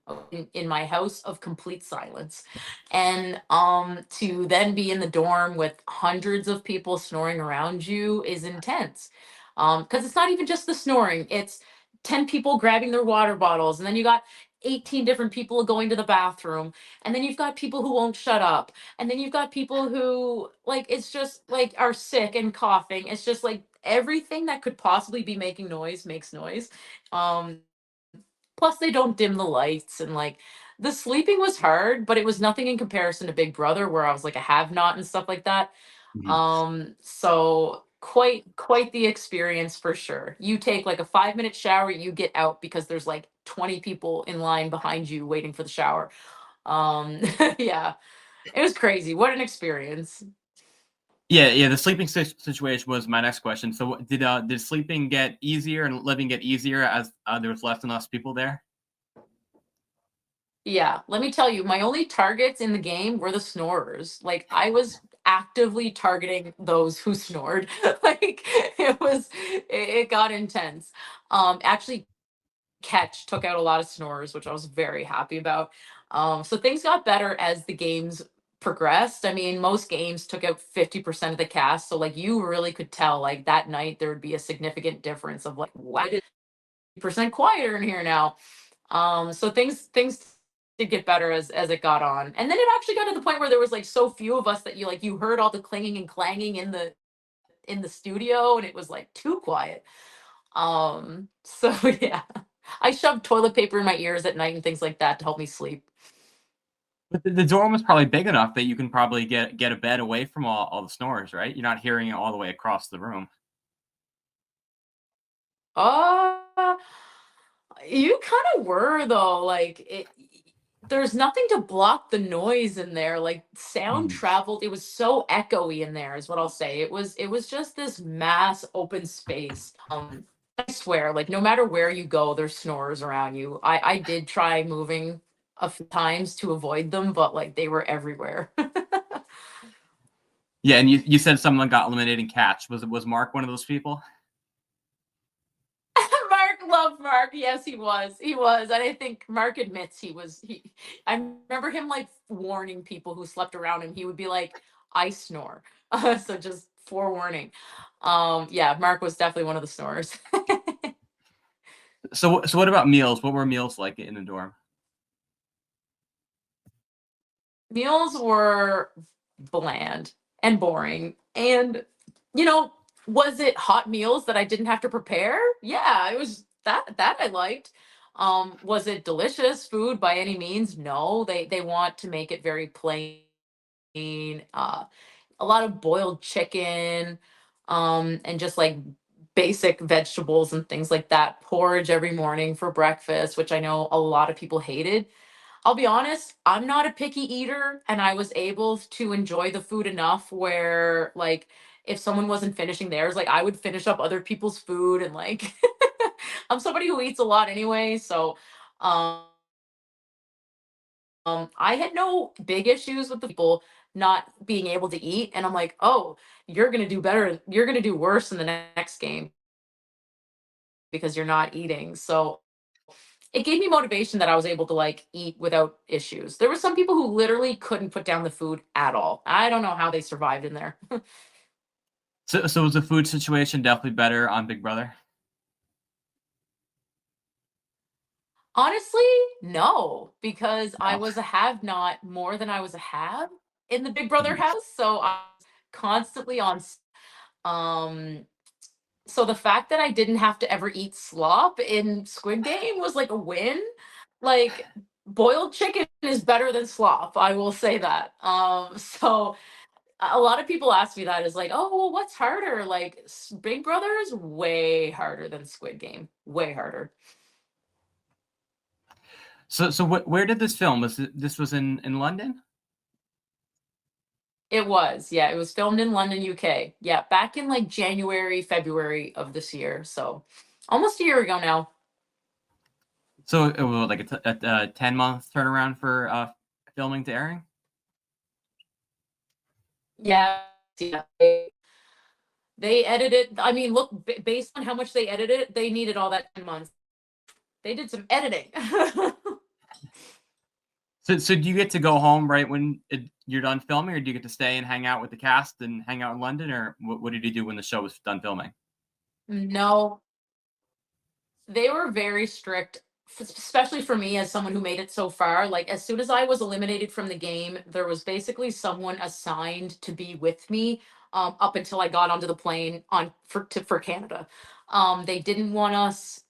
in my house of complete silence. And to then be in the dorm with hundreds of people snoring around you is intense. Because it's not even just the snoring, it's 10 people grabbing their water bottles, and then you got 18 different people going to the bathroom, and then you've got people who won't shut up, and then you've got people who like it's just like are sick and coughing. It's just like everything that could possibly be making noise makes noise. um Plus they don't dim the lights, and like the sleeping was hard, but it was nothing in comparison to Big Brother, where I was like a have not and stuff like that. Mhm. So quite the experience for sure. You take like a 5-minute shower, you get out because there's like 20 people in line behind you waiting for the shower. Yeah, it was crazy. What an experience. Yeah. The sleeping situation was my next question. So did sleeping get easier and living get easier as there was less and less people there? Yeah, let me tell you, my only targets in the game were the snorers. Like I was actively targeting those who snored. Like it got intense. Actually Catch took out a lot of snorers, which I was very happy about. So things got better as the games progressed. I mean, most games took out 50% of the cast, so like you really could tell like that night there would be a significant difference of like why did percent quieter in here now. So things did get better as it got on, and then it actually got to the point where there was like so few of us that you heard all the clanging and clanging in the studio, and it was like too quiet. So yeah, I shoved toilet paper in my ears at night and things like that to help me sleep. But the dorm was probably big enough that you can probably get a bed away from all the snorers, right? You're not hearing it all the way across the room. Uh, you kind of were though. There's nothing to block the noise in there. Like sound Mhm. traveled. It was so echoey in there, is what I'll say. It was just this mass open space. I swear, like no matter where you go, there's snorers around you. I did try moving a few times to avoid them, but like they were everywhere. Yeah, and you said someone got eliminated in catch. Was Mark one of those people? Mark loved Mark. Yes, he was. He was. And I think Mark admits I remember him like warning people who slept around him. He would be like, I snore. So just forewarning. Yeah, Mark was definitely one of the snorers. So what about meals? What were meals like in the dorm? Meals were bland and boring. And, you know, was it hot meals that I didn't have to prepare? Yeah, it was that I liked. Was it delicious food by any means? No, they want to make it very plain. A lot of boiled chicken, and just like basic vegetables and things like that. Porridge every morning for breakfast, which I know a lot of people hated. I'll be honest, I'm not a picky eater, and I was able to enjoy the food enough where, like, if someone wasn't finishing theirs, like, I would finish up other people's food, and like, I'm somebody who eats a lot anyway, so um, I had no big issues with the people not being able to eat, and I'm like, oh, you're gonna do better, you're gonna do worse in the next game because you're not eating. So it gave me motivation that I was able to like eat without issues. There were some people who literally couldn't put down the food at all. I don't know how they survived in there. So was the food situation definitely better on Big Brother? Honestly, no, because I No. was a have not more than I was a have in the Big Brother Mhm. house. So I was constantly on. Um, so the fact that I didn't have to ever eat slop in Squid Game was like a win. Like boiled chicken is better than slop. I will say that. So a lot of people ask me that is like, oh, well, what's harder? Like Big Brother is way harder than Squid Game. Way harder. So where did this film? This was in London? It was, yeah, it was filmed in London, UK. Yeah, back in like January, February of this year. So almost a year ago now. So it was like a 10-month turnaround for filming to airing. Yeah, yeah. They edited. I mean, look, based on how much they edited, they needed all that 10 months. They did some editing. So do you get to go home right when you're done filming, or do you get to stay and hang out with the cast and hang out in London, or what did you do when the show was done filming? No, they were very strict, especially for me as someone who made it so far. Like, as soon as I was eliminated from the game, there was basically someone assigned to be with me up until I got onto the plane for Canada. They didn't want us,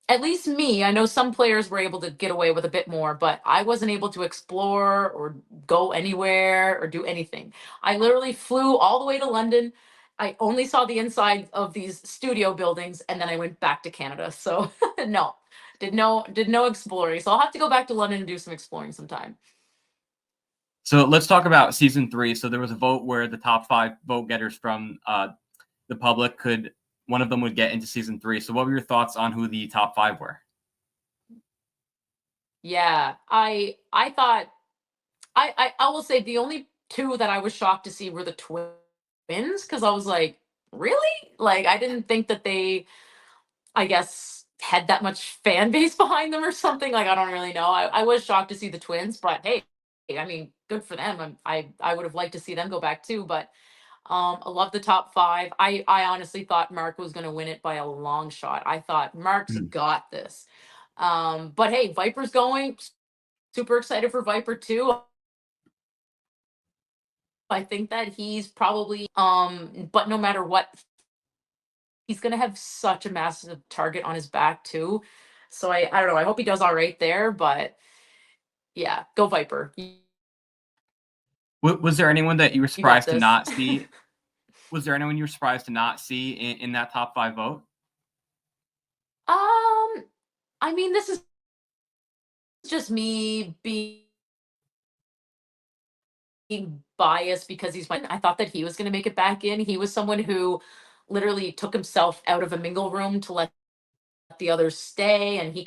at least me. I know some players were able to get away with a bit more, but I wasn't able to explore or go anywhere or do anything. I literally flew all the way to London. I only saw the inside of these studio buildings, and then I went back to Canada. So no, did no exploring. So I'll have to go back to London and do some exploring sometime. So let's talk about season 3. So there was a vote where the top 5 vote getters from the public one of them would get into season 3. So what were your thoughts on who the top 5 were? Yeah, I thought I will say the only two that I was shocked to see were the twins, because I was like, really? Like, I didn't think that they, I guess, had that much fan base behind them or something. Like, I don't really know. I was shocked to see the twins, but hey, I mean, good for them. I would have liked to see them go back too. But I love the top 5. I honestly thought Mark was going to win it by a long shot. I thought Mark's got this. But hey, Viper's going. Super excited for Viper too. I think that he's probably but no matter what, he's gonna have such a massive target on his back too. So I don't know. I hope he does all right there, but yeah, go Viper. Was there anyone that you were You got surprised to this. not see? Was there anyone you were surprised to not see in that top 5 vote? I mean, this is just me being biased because I thought that he was gonna make it back in. He was someone who literally took himself out of a mingle room to let the others stay, and he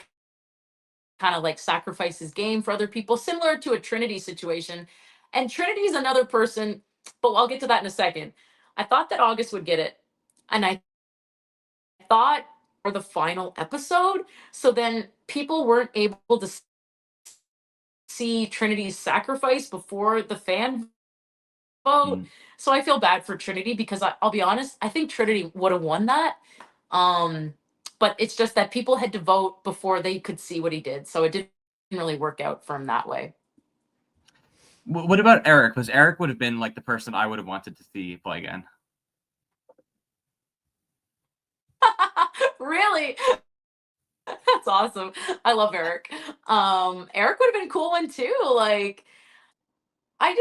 kind of like sacrifice his game for other people, similar to a Trinity situation. And Trinity is another person, but I'll get to that in a second. I thought that August would get it, and I thought for the final episode, so then people weren't able to see Trinity's sacrifice before the fan vote. So I feel bad for Trinity because I'll be honest, I think Trinity would have won that. But it's just that people had to vote before they could see what he did. So it didn't really work out for him that way. What about Eric? Because Eric would have been like the person I would have wanted to see play again. Really? That's awesome. I love Eric. Eric would have been a cool one too. Like, I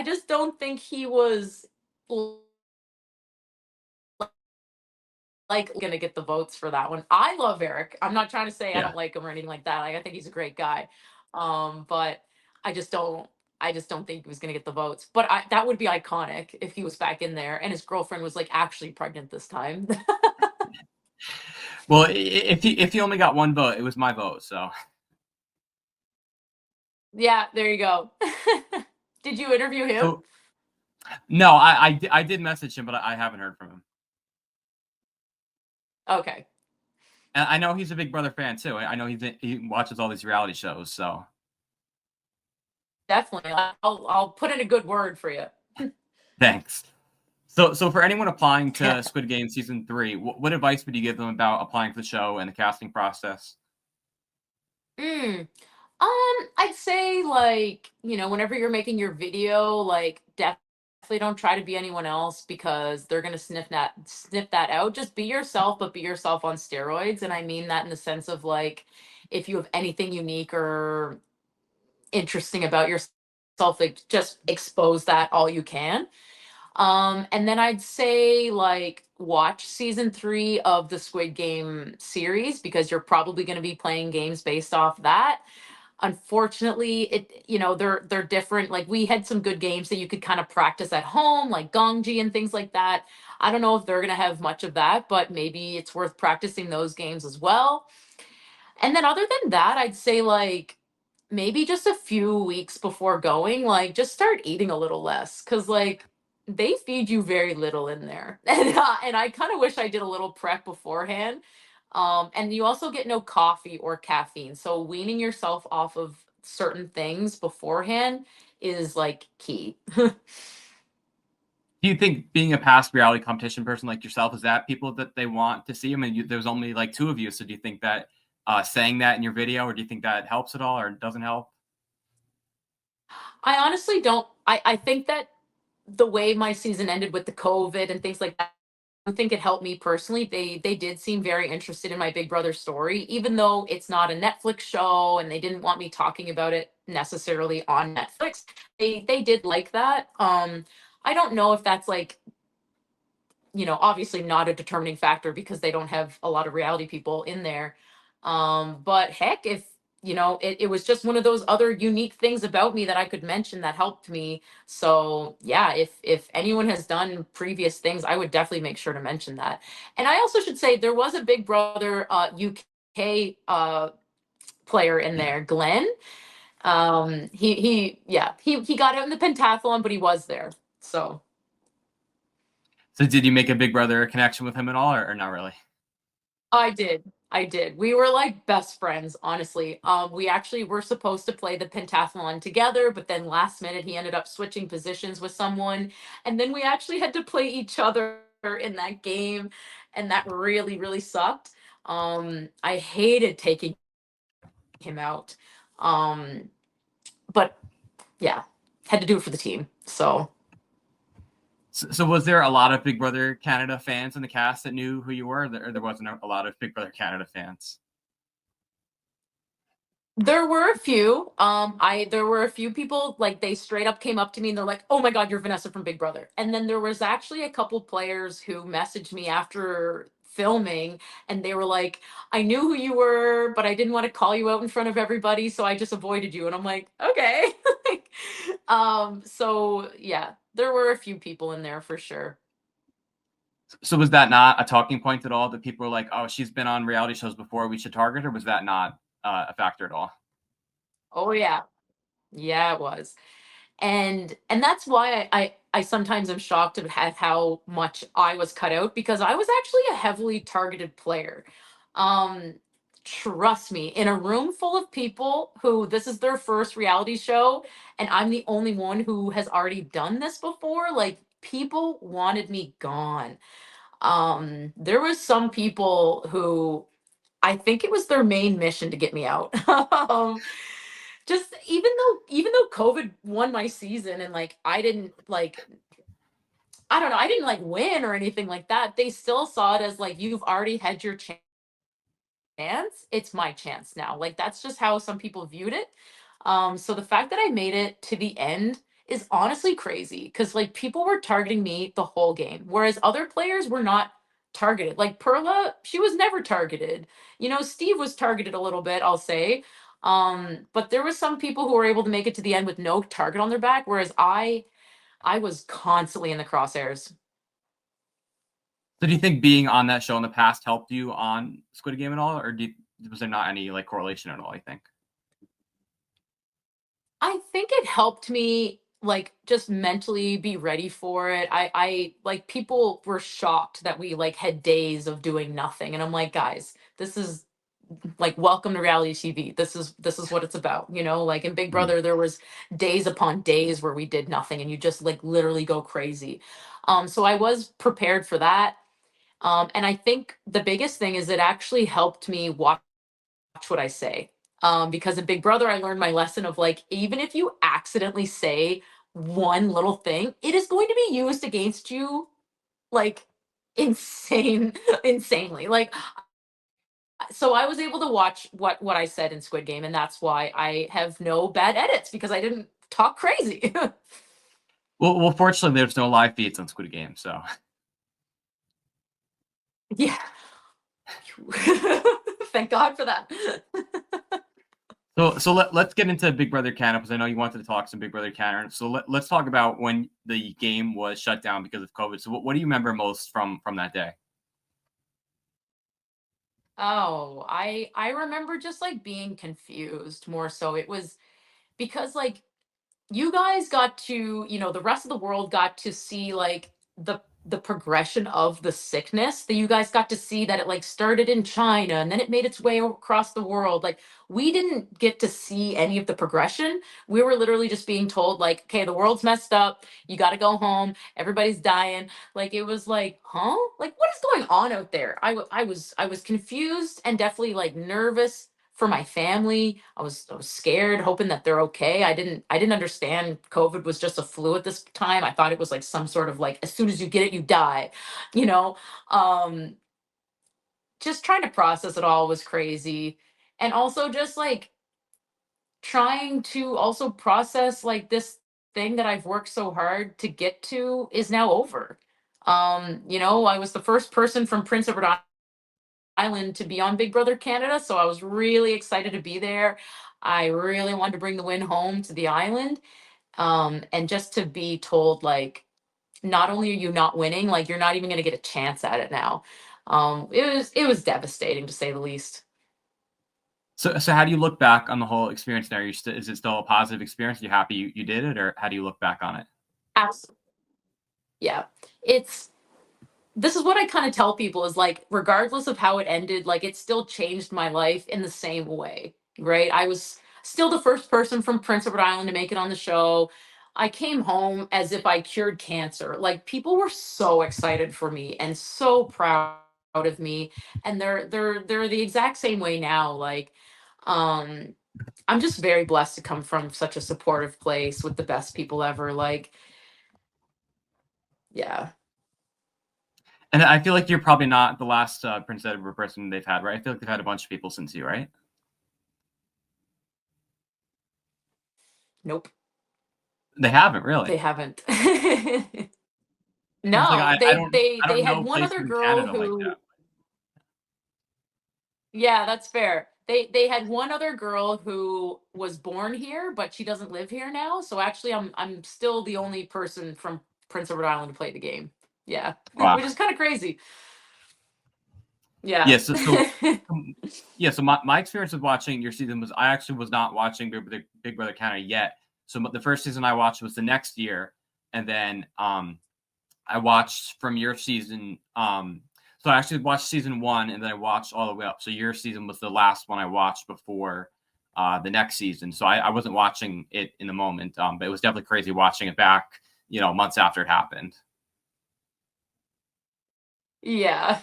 just don't think he was like gonna get the votes for that one. I love Eric. I'm not trying to say I Yeah. don't like him or anything like that. Like, I think he's a great guy. But I just don't I just don't think he was gonna get the votes. But that would be iconic if he was back in there and his girlfriend was like actually pregnant this time. Well, if he only got one vote, it was my vote. So Yeah, there you go. Did you interview him? so no, I did message him, but I haven't heard from him. Okay. And I know he's a Big Brother fan too. I know he watches all these reality shows. So Definitely. I'll put in a good word for you. thanks. So for anyone applying to Squid Game season 3, what advice would you give them about applying for the show and the casting process? I'd say, like, whenever you're making your video, like, definitely don't try to be anyone else because they're gonna sniff that out. Just be yourself, but be yourself on steroids. And I mean that in the sense of, like, if you have anything unique or interesting about yourself, like, just expose that all you can. And then I'd say, like, watch season 3 of the Squid Game series because you're probably going to be playing games based off that. Unfortunately, they're different. Like, we had some good games that you could kind of practice at home, like Gongji and things like that. I don't know if they're going to have much of that, but maybe it's worth practicing those games as well. And then other than that, I'd say, like, maybe just a few weeks before going, like, just start eating a little less, cuz like they feed you very little in there. And I kind of wish I did a little prep beforehand. And you also get no coffee or caffeine. So weaning yourself off of certain things beforehand is like key. Do you think being a past reality competition person like yourself, is that people that they want to see? I mean, there's only like two of you. So do you think that saying that in your video, or do you think that helps at all or doesn't help? I honestly don't. I think that the way my season ended with the COVID and things like that, I think it helped me personally. They did seem very interested in my Big Brother story, even though it's not a Netflix show and they didn't want me talking about it necessarily on Netflix. They did like that. I don't know if that's like, obviously not a determining factor because they don't have a lot of reality people in there. But heck, if it was just one of those other unique things about me that I could mention that helped me. So yeah, if anyone has done previous things, I would definitely make sure to mention that. And I also should say there was a Big Brother UK player in there, Glenn. He got out in the pentathlon, but he was there. So So did you make a Big Brother connection with him at all, or not really? I did. I did. We were like best friends, honestly. We actually were supposed to play the pentathlon together, but then last minute he ended up switching positions with someone, and then we actually had to play each other in that game, and that really, really sucked. I hated taking him out. Um, but yeah, had to do it for the team. So So was there a lot of Big Brother Canada fans in the cast that knew who you were, or there wasn't a lot of Big Brother Canada fans? there were a few. There were a few people, like, they straight up came up to me and they're like, "Oh my God, you're Vanessa from Big Brother." And then there was actually a couple players who messaged me after filming, and they were like, "I knew who you were, but I didn't want to call you out in front of everybody, so I just avoided you." And I'm like, "Okay." Like, so yeah, there were a few people in there for sure. So was that not a talking point at all, that people were like, "Oh, she's been on reality shows before, we should target her"? Was that not a factor at all? Oh yeah. Yeah, it was. And that's why I sometimes am shocked at how much I was cut out, because I was actually a heavily targeted player. Um, Trust me, in a room full of people who this is their first reality show, and I'm the only one who has already done this before, like, people wanted me gone. There was some people who I think it was their main mission to get me out. Just even though COVID won my season, and like I didn't, like, I don't know, I didn't like win or anything like that. They still saw it as like, you've already had your chance. It's my chance now. Like, that's just how some people viewed it. So the fact that I made it to the end is honestly crazy, because like people were targeting me the whole game, whereas other players were not targeted. Like Perla, she was never targeted. Steve was targeted a little bit, I'll say. But there was some people who were able to make it to the end with no target on their back, whereas I was constantly in the crosshairs. So do you think being on that show in the past helped you on Squid Game at all, or was there not any like correlation at all, I think? I think it helped me, like, just mentally be ready for it. I like, people were shocked that we like had days of doing nothing, and I'm like, guys, this is like, welcome to reality TV. This is what it's about. Like in Big Mhm. Brother, there was days upon days where we did nothing, and you just like literally go crazy. So I was prepared for that. And I think the biggest thing is it actually helped me watch what I say. Because in Big Brother, I learned my lesson of, like, even if you accidentally say one little thing, it is going to be used against you, like, insanely. Like, so I was able to watch what I said in Squid Game, and that's why I have no bad edits, because I didn't talk crazy. Well, fortunately, there's no live feeds on Squid Game, so. Yeah. Thank God for that. Let's get into Big Brother Canada, because I know you wanted to talk some Big Brother Canada. So let's talk about when the game was shut down because of COVID. So what do you remember most from that day? Oh, I remember just like being confused more so. It was because like you guys got to, the rest of the world got to see like the progression of the sickness. That you guys got to see that it like started in China and then it made its way across the world. Like we didn't get to see any of the progression. We were literally just being told like, okay, the world's messed up. You got to go home. Everybody's dying. Like it was like, huh? Like what is going on out there? I was confused and definitely like nervous for my family. I was scared, hoping that they're okay. I didn't understand COVID was just a flu at this time. I thought it was like some sort of like as soon as you get it, you die. You know, um, just trying to process it all was crazy, and also just like trying to also process like this thing that I've worked so hard to get to is now over. I was the first person from Prince Edward Island to be on Big Brother Canada, so I was really excited to be there. I really wanted to bring the win home to the island, and just to be told like, not only are you not winning, like you're not even going to get a chance at it now. It was devastating to say the least. So how do you look back on the whole experience now? Is it still a positive experience? Are you happy you did it, or how do you look back on it? Absolutely, yeah. It's this is what I kind of tell people is like, regardless of how it ended, like it still changed my life in the same way, right? I was still the first person from Prince Edward Island to make it on the show. I came home as if I cured cancer. Like people were so excited for me and so proud of me. And they're the exact same way now. Like, um, I'm just very blessed to come from such a supportive place with the best people ever. Like, yeah. And I feel like you're probably not the last Prince Edward person they've had, right? I feel like they've had a bunch of people since you, right? Nope. They haven't really. They haven't. Because like No, I they don't they I they don't had know one places other in girl Canada like who, that. yeah, that's fair. They had one other girl who was born here, but she doesn't live here now. So actually I'm still the only person from Prince Edward Island to play the game. Yeah. Wow. Which is kind of crazy. Yeah. Yeah. Yeah. So my experience with watching your season was I actually was not watching Big Brother Canada yet. So the first season I watched was the next year, and then I watched from your season. So I actually watched season one, and then I watched all the way up. So your season was the last one I watched before the next season. So I wasn't watching it in the moment, but it was definitely crazy watching it back, months after it happened. Yeah.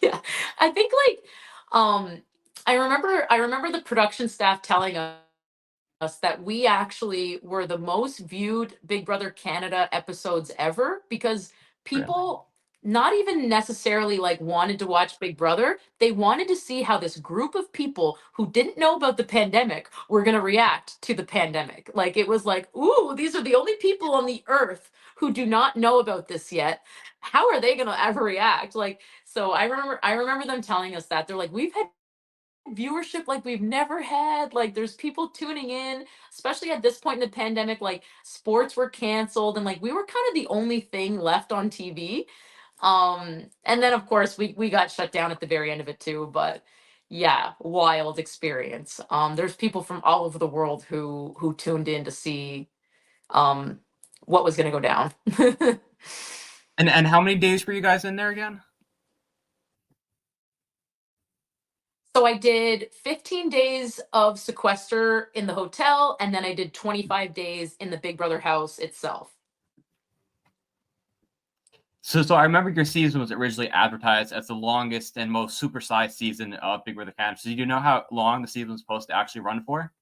Yeah. I think like I remember the production staff telling us that we actually were the most viewed Big Brother Canada episodes ever because Really? people not even necessarily like wanted to watch Big Brother. They wanted to see how this group of people who didn't know about the pandemic were going to react to the pandemic. Like it was like, ooh, these are the only people on the earth who do not know about this yet. How are they going to ever react? Like so I remember them telling us that. They're like, we've had viewership like we've never had. Like there's people tuning in, especially at this point in the pandemic. Like sports were canceled, and like we were kind of the only thing left on TV. And then of course we got shut down at the very end of it too. But yeah, wild experience. There's people from all over the world who tuned in to see um what was going to go down. And how many days were you guys in there again? So I did 15 days of sequester in the hotel, and then I did 25 days in the Big Brother house itself. So I remember your season was originally advertised as the longest and most supersized season of Big Brother Canada. So do you know how long the season was supposed to actually run for?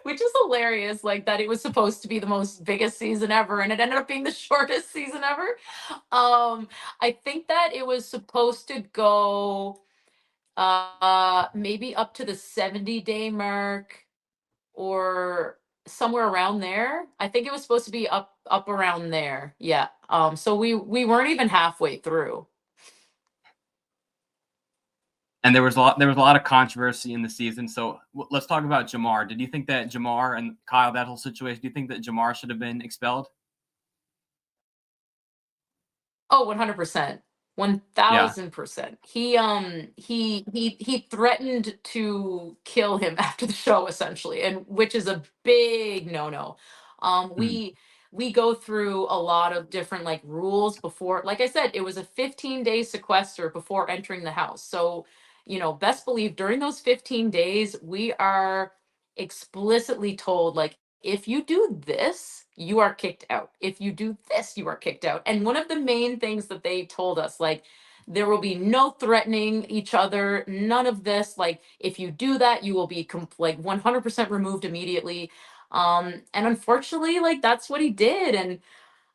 Which is hilarious, like that it was supposed to be the most biggest season ever, and it ended up being the shortest season ever. I think that it was supposed to go maybe up to the 70-day mark or somewhere around there. I think it was supposed to be up around there. Yeah. So we weren't even halfway through. And there was a lot of controversy in the season. So let's talk about Jamar. Did you think that Jamar and Kyle, that whole situation, do you think that Jamar should have been expelled? Oh, 100%. Yeah. 1000%. He threatened to kill him after the show, essentially, and which is a big no-no. Mhm. We go through a lot of different like rules before, like I said, it was a 15-day sequester before entering the house. So, best believe during those 15 days, we are explicitly told, like, if you do this, you are kicked out. If you do this, you are kicked out. And one of the main things that they told us, like, there will be no threatening each other, none of this. Like, if you do that, you will be like 100% removed immediately. And unfortunately, like, that's what he did. And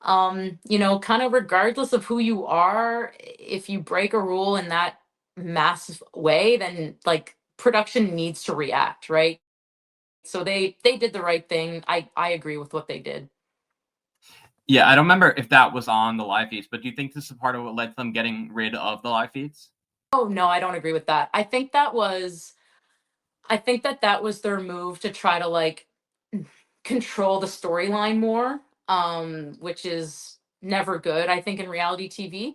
kind of regardless of who you are, if you break a rule in that massive way, then like production needs to react, right? So they did the right thing. I agree with what they did. Yeah, I don't remember if that was on the live feeds, but do you think this is part of what led to them getting rid of the live feeds? Oh no, I don't agree with that. I think that that was their move to try to like control the storyline more, which is never good, I think, in reality TV.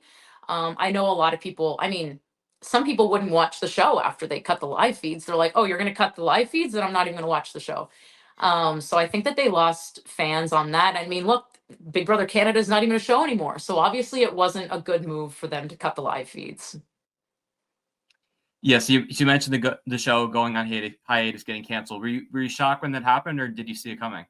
I know a lot of people, I mean, some people wouldn't watch the show after they cut the live feeds. They're like, oh, you're going to cut the live feeds? Then I'm not even going to watch the show. So I think that they lost fans on that. I mean, look, Big Brother Canada is not even a show anymore. So obviously it wasn't a good move for them to cut the live feeds. Yes, you mentioned the show going on hiatus, getting canceled. Were you shocked when that happened, or did you see it coming?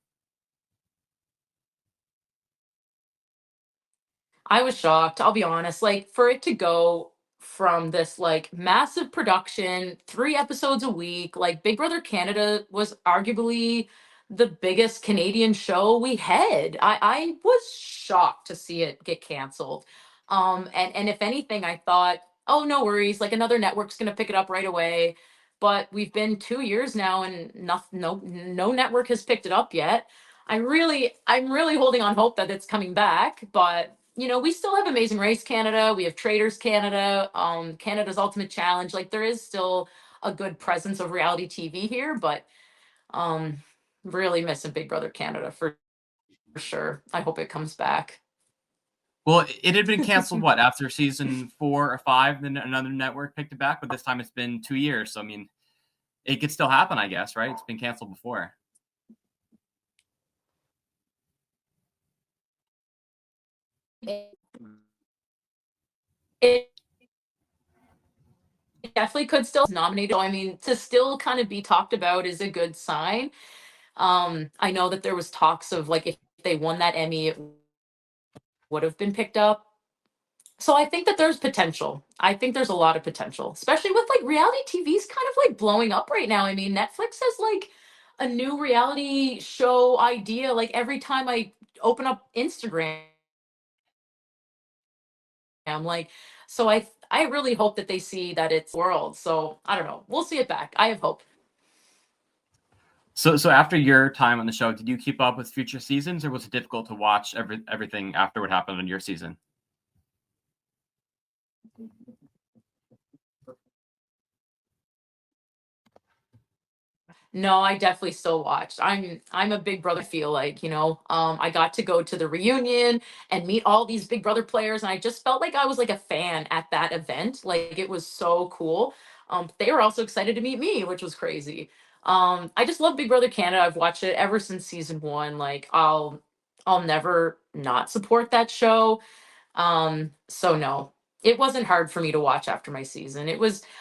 I was shocked, I'll be honest. Like, for it to go from this like massive production, 3 episodes a week, like Big Brother Canada was arguably the biggest Canadian show we had. I was shocked to see it get canceled. And if anything, I thought, oh, no worries, like another network's gonna pick it up right away. But we've been 2 years now and no network has picked it up yet. I'm really holding on hope that it's coming back, but we still have Amazing Race Canada, we have Traders Canada, Canada's Ultimate Challenge. Like, there is still a good presence of reality TV here, but um really missing Big Brother Canada for sure. I hope it comes back. Well, it had been canceled what, after season 4 or 5, then another network picked it back, but this time it's been 2 years. So I mean, it could still happen, I guess, right? It's been canceled before. It definitely could still nominate. I mean, to still kind of be talked about is a good sign. I know that there was talks of like if they won that Emmy, it would have been picked up. So I think that there's potential. I think there's a lot of potential, especially with like reality TV's kind of like blowing up right now. I mean, Netflix has like a new reality show idea like every time I open up Instagram. I'm like, so I really hope that they see that it's world. So I don't know. We'll see it back. I have hope. So after your time on the show, did you keep up with future seasons, or was it difficult to watch everything after what happened on your season? No, I definitely still watched. I'm a Big Brother, feel like, I got to go to the reunion and meet all these Big Brother players, and I just felt like I was like a fan at that event. Like, it was so cool. They were also excited to meet me, which was crazy. I just love Big Brother Canada. I've watched it ever since season 1. Like, I'll never not support that show. So no, it wasn't hard for me to watch after my season.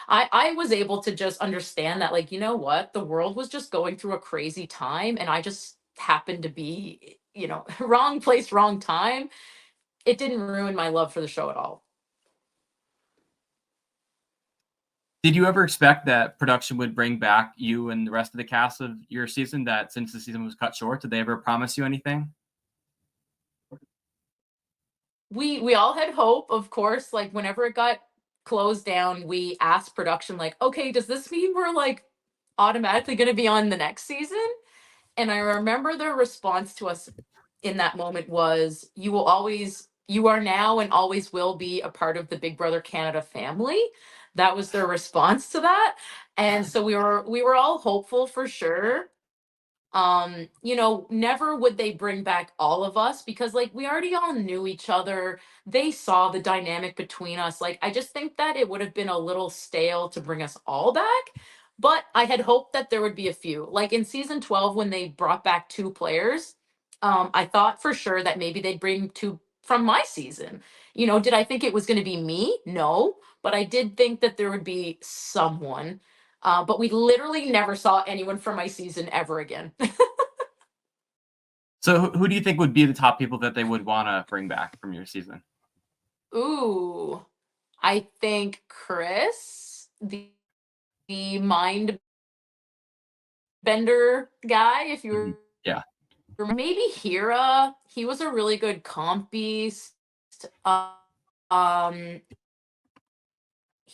I was able to just understand that, like, you know what, the world was just going through a crazy time, and I just happened to be, wrong place, wrong time. It didn't ruin my love for the show at all. Did you ever expect that production would bring back you and the rest of the cast of your season? That since the season was cut short, did they ever promise you anything? We all had hope, of course. Like, whenever it got closed down, we asked production, like, okay, does this mean we're like automatically going to be on the next season? And I remember their response to us in that moment was, you are now and always will be a part of the Big Brother Canada family. That was their response to that. And so we were all hopeful for sure. Never would they bring back all of us because like we already all knew each other. They saw the dynamic between us. Like I just think that it would have been a little stale to bring us all back. But I had hoped that there would be a few. Like in season 12 when they brought back two players, I thought for sure that maybe they'd bring two from my season. Did I think it was going to be me? No, but I did think that there would be someone. But we literally never saw anyone from my season ever again. So who do you think would be the top people that they would want to bring back from your season? Ooh, I think Chris, the mind bender guy, if you Mhm. Yeah. maybe Hira. He was a really good comp beast. Um,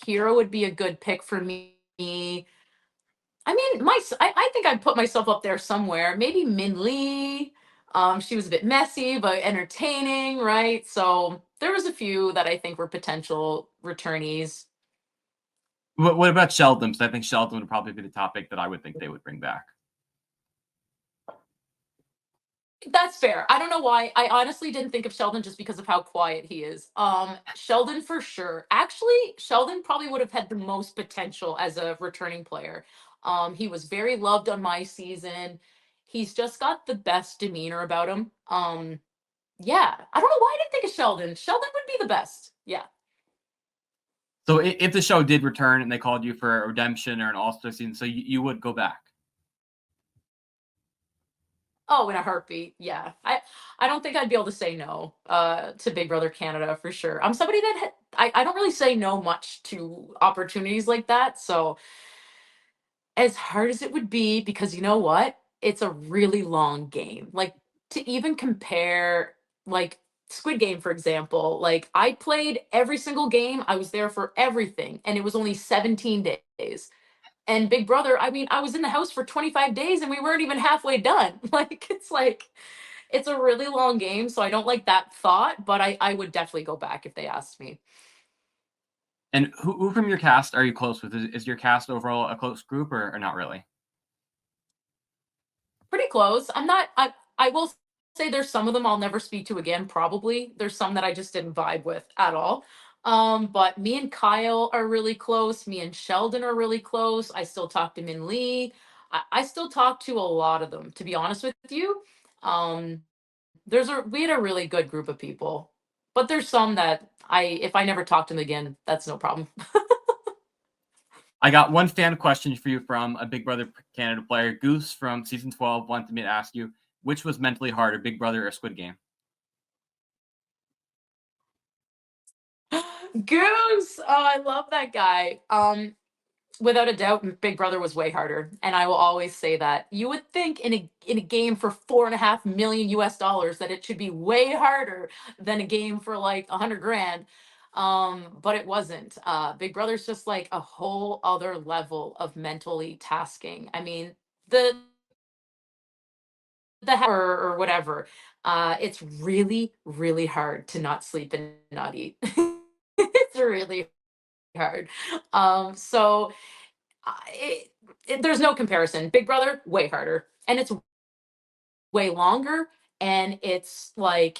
Hira would be a good pick for me. I mean, I think I'd put myself up there somewhere. Maybe Min Lee. She was a bit messy, but entertaining, right? So there was a few that I think were potential returnees. What about Sheldon? Because I think Sheldon would probably be the topic that I would think they would bring back. That's fair. I don't know why. I honestly didn't think of Sheldon just because of how quiet he is. Sheldon for sure. Actually, Sheldon probably would have had the most potential as a returning player. He was very loved on my season. He's just got the best demeanor about him. Yeah. I don't know why I didn't think of Sheldon. Sheldon would be the best. Yeah. So if the show did return and they called you for a redemption or an all-star season, so you would go back? Oh, in a heartbeat. Yeah. I don't think I'd be able to say no to Big Brother Canada for sure. I'm somebody that I don't really say no much to opportunities like that. So as hard as it would be, because you know what? It's a really long game. Like to even compare like Squid Game, for example, like I played every single game. I was there for everything, and it was only 17 days. And Big Brother, I mean, I was in the house for 25 days and we weren't even halfway done. Like it's a really long game, so I don't like that thought, but I would definitely go back if they asked me. And who from your cast are you close with? Is your cast overall a close group or not really? Pretty close. I will say there's some of them I'll never speak to again, probably. There's some that I just didn't vibe with at all. But me and Kyle are really close. Me and Sheldon are really close. I still talk to Min Lee. I still talk to a lot of them, to be honest with you. Um, we had a really good group of people. But there's some that if I never talk to them again, that's no problem. I got one fan question for you from a Big Brother Canada player. Goose from season 12 wanted me to ask you, which was mentally harder, Big Brother or Squid Game? Goose. Oh, I love that guy. Without a doubt, Big Brother was way harder, and I will always say that. You would think in a game for $4.5 million US that it should be way harder than a game for like 100 grand, but it wasn't. Big Brother's just like a whole other level of mentally tasking. I mean, or whatever. It's really really hard to not sleep and not eat. It's really hard. So there's no comparison. Big Brother, way harder, and it's way longer, and it's like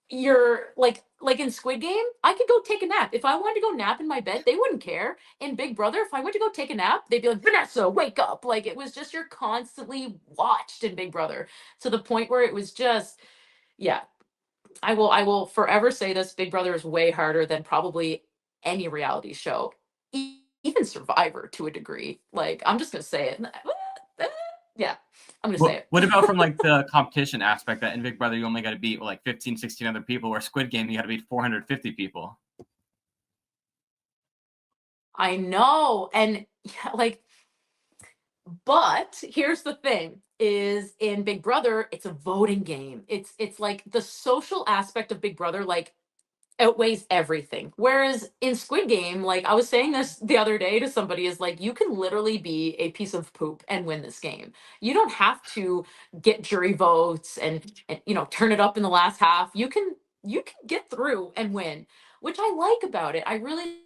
you're like in Squid Game, I could go take a nap. If I wanted to go nap in my bed, they wouldn't care. In Big Brother, if I went to go take a nap, they'd be like, Vanessa, wake up. Like it was just you're constantly watched in Big Brother to the point where it was just, yeah. I will forever say this: Big Brother is way harder than probably any reality show, even Survivor to a degree. Like I'm just gonna say it. Yeah, I'm gonna say What it. about from like the competition aspect that in Big Brother you only got to beat like 15, 16 other people, or Squid Game you got to beat 450 people? I know, and yeah, like, but here's the thing: is in Big Brother, it's a voting game. It's like the social aspect of Big Brother, like outweighs everything. Whereas in Squid Game, like I was saying this the other day to somebody, is like you can literally be a piece of poop and win this game. You don't have to get jury votes and turn it up in the last half. You can get through and win, which I like about it. I really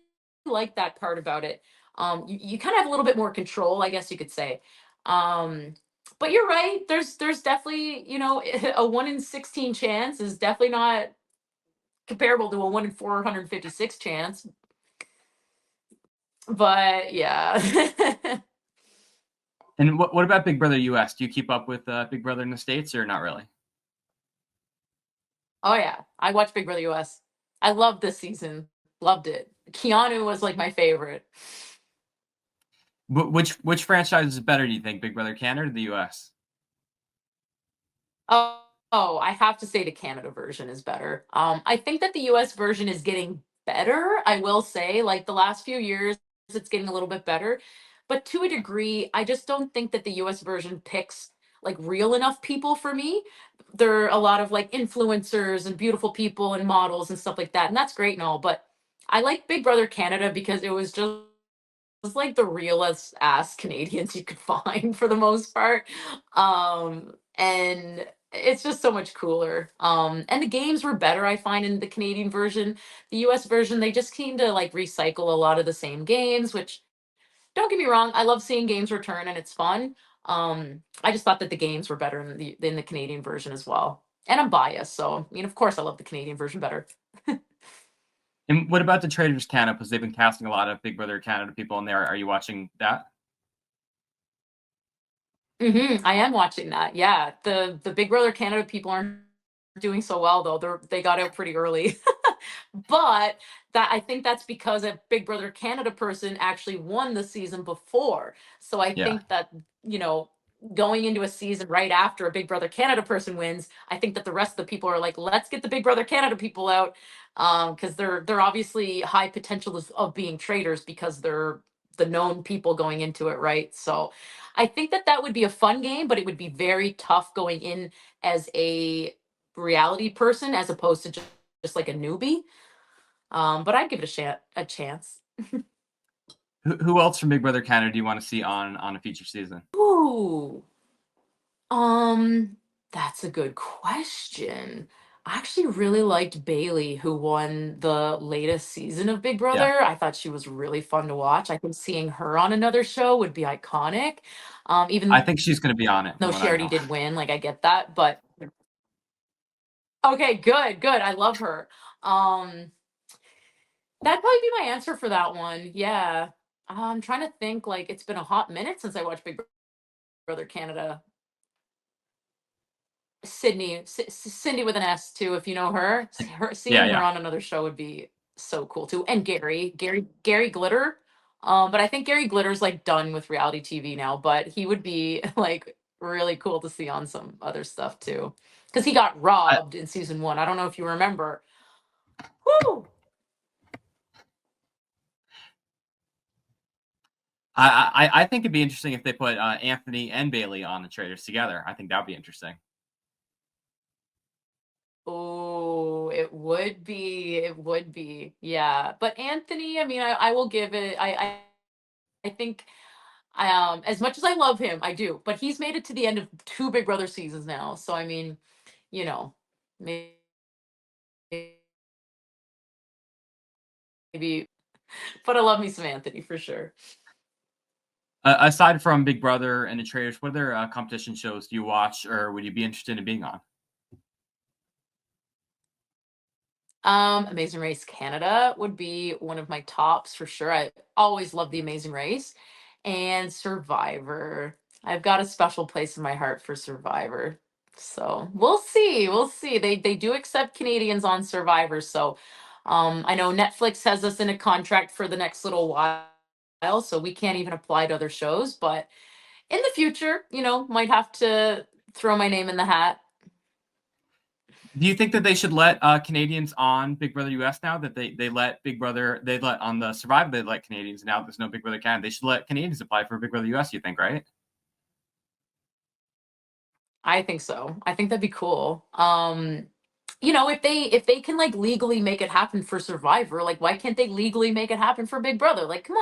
like that part about it. You kind of have a little bit more control, I guess you could say. Um, but you're right. There's definitely, a 1 in 16 chance is definitely not comparable to a 1 in 456 chance. But yeah. And what about Big Brother US? Do you keep up with Big Brother in the States or not really? Oh yeah, I watched Big Brother US. I loved this season. Loved it. Keanu was like my favorite. Which franchise is better, do you think, Big Brother Canada or the US? Oh, I have to say the Canada version is better. I think that the US version is getting better. I will say, like the last few years, it's getting a little bit better. But to a degree, I just don't think that the US version picks like real enough people for me. There are a lot of like influencers and beautiful people and models and stuff like that. And that's great and all. But I like Big Brother Canada because it was like the realest ass Canadians you could find for the most part. And it's just so much cooler. And the games were better, I find, in the Canadian version. The US version, they just seem to like recycle a lot of the same games, which don't get me wrong, I love seeing games return and it's fun. I just thought that the games were better in the Canadian version as well. And I'm biased, so I mean, of course, I love the Canadian version better. And what about the Traitors Canada? Because they've been casting a lot of Big Brother Canada people in there. Are you watching that? I am watching that. Yeah, the Big Brother Canada people aren't doing so well though. They got out pretty early. But that I think that's because a Big Brother Canada person actually won the season before. So I Yeah. think that, you know, going into a season right after a Big Brother Canada person wins, I think that the rest of the people are like, let's get the Big Brother Canada people out. Because they're obviously high potential of being traitors because they're the known people going into it, right? So I think that that would be a fun game, but it would be very tough going in as a reality person as opposed to just like a newbie. But I'd give it a chance. Who else from Big Brother Canada do you want to see on a future season? Ooh, um, that's a good question. I actually really liked Bailey, who won the latest season of Big Yeah. Brother. I thought she was really fun to watch. I think seeing her on another show would be iconic. I Even think she's going to be on it from though what she I already know. did win, like I get that, but okay, good, good. I love her. Um, That'd probably be my answer for that one. Yeah. I'm trying to think, like, it's been a hot minute since I watched Big Brother Canada. Cindy with an S too, if you know her. Yeah, Seeing her yeah. on another show would be so cool too. And Gary Glitter. But I think Gary Glitter's like done with reality TV now, but he would be like really cool to see on some other stuff too. Because he got I, robbed in season one. I don't know if you remember. Woo! I think it'd be interesting if they put Anthony and Bailey on the Traitors together. I think that'd be interesting. Oh, it would be. It would be. Yeah. But Anthony, I mean, I will give it. I think as much as I love him, I do. But he's made it to the end of two Big Brother seasons now. So I mean, you know, maybe, but I love me some Anthony for sure. Aside from Big Brother and the Traitors, what other competition shows do you watch or would you be interested in being on? Amazing Race Canada would be one of my tops for sure. I always love the Amazing Race and Survivor. I've got a special place in my heart for Survivor. So we'll see. We'll see. They do accept Canadians on Survivor. So I know Netflix has us in a contract for the next little while, so we can't even apply to other shows. But in the future, might have to throw my name in the hat. Do you think that they should let Canadians on Big Brother US now that they let Big Brother, they let on the Survivor, they let Canadians, now there's no Big Brother Canada. They should let Canadians apply for Big Brother US, you think, right? I think so. I think that'd be cool. If they can like legally make it happen for Survivor, like why can't they legally make it happen for Big Brother? Like, come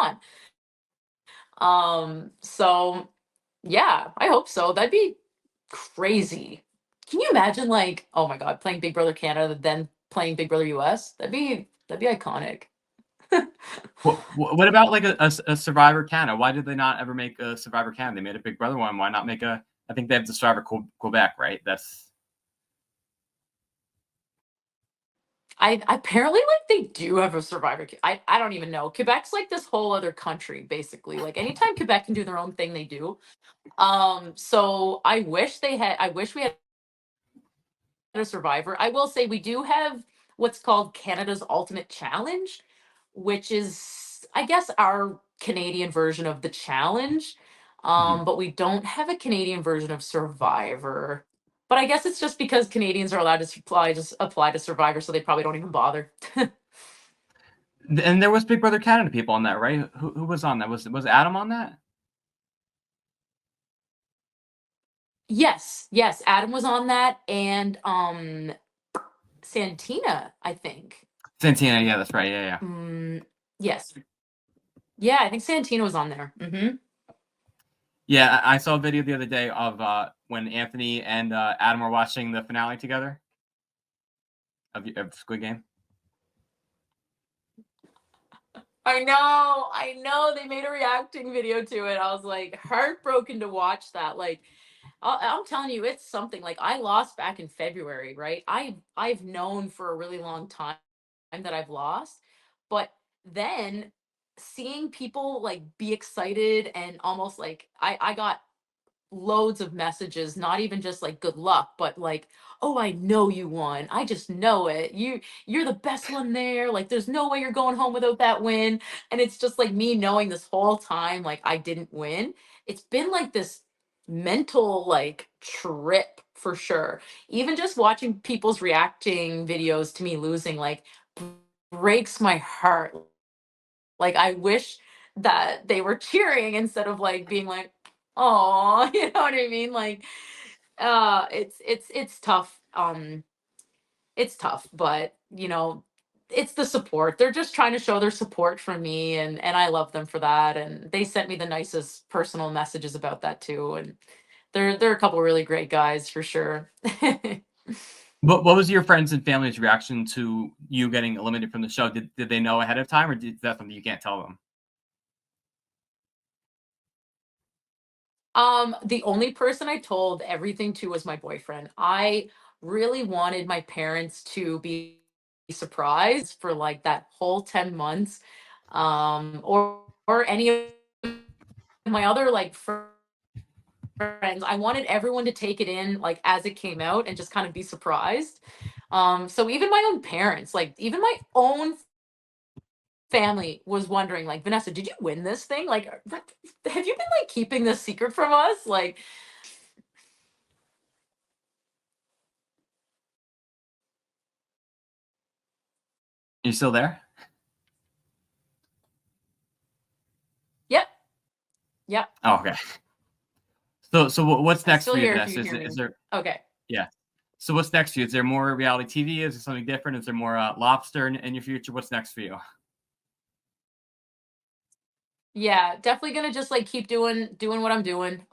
on. So yeah, I hope so. That'd be crazy. Can you imagine like, oh my God, playing Big Brother Canada, then playing Big Brother US? That'd be iconic. What about like a Survivor Canada? Why did they not ever make a Survivor Canada? They made a Big Brother one. Why not make a? I think they have the Survivor Quebec, right? That's I apparently like they do have a Survivor. I don't even know. Quebec's like this whole other country, basically. Like anytime Quebec can do their own thing, they do. So I wish they had. I wish we had a Survivor. I will say we do have what's called Canada's Ultimate Challenge, which is, I guess, our Canadian version of the challenge. But we don't have a Canadian version of Survivor. But I guess it's just because Canadians are allowed to apply to Survivor, so they probably don't even bother. and there was Big Brother Canada people on that, right? Who was on that? Was Adam on that? Yes, yes, Adam was on that, and Santina, I think. Santina, yeah, that's right. Yeah, yeah. Yes, yeah, I think Santina was on there. Yeah, I saw a video the other day of when Anthony and Adam were watching the finale together of Squid Game. I know. They made a reacting video to it. I was like heartbroken to watch that. Like, I'm telling you, it's something. Like, I lost back in February, right? I've known for a really long time that I've lost, but then seeing people like be excited and almost like I got loads of messages, not even just like good luck, but like, oh, I know you won, I just know it, you're the best one there, like there's no way you're going home without that win. And it's just like me knowing this whole time like I didn't win. It's been like this mental like trip for sure. Even just watching people's reacting videos to me losing like breaks my heart. Like I wish that they were cheering instead of like being like, oh, you know what I mean? Like, it's tough. It's tough, but you know, it's the support. They're just trying to show their support for me, and I love them for that. And they sent me the nicest personal messages about that too. And they're a couple really great guys for sure. What was your friends and family's reaction to you getting eliminated from the show? Did they know ahead of time, or is that something you can't tell them? The only person I told everything to was my boyfriend. I really wanted my parents to be surprised for like that whole 10 months. Or any of my other like friends. I wanted everyone to take it in like as it came out and just kind of be surprised. So even my own parents, like even my own family was wondering, like, Vanessa, did you win this thing? Like, have you been like keeping this secret from us? Like, You still there? yep, yep. Oh, okay. So what's I'm next still for you, here if Vanessa? you hear Is me. there Okay. yeah? So what's next for you? Is there more reality TV? Is there something different? Is there more lobster in your future? What's next for you? Yeah, definitely gonna just like keep doing what I'm doing.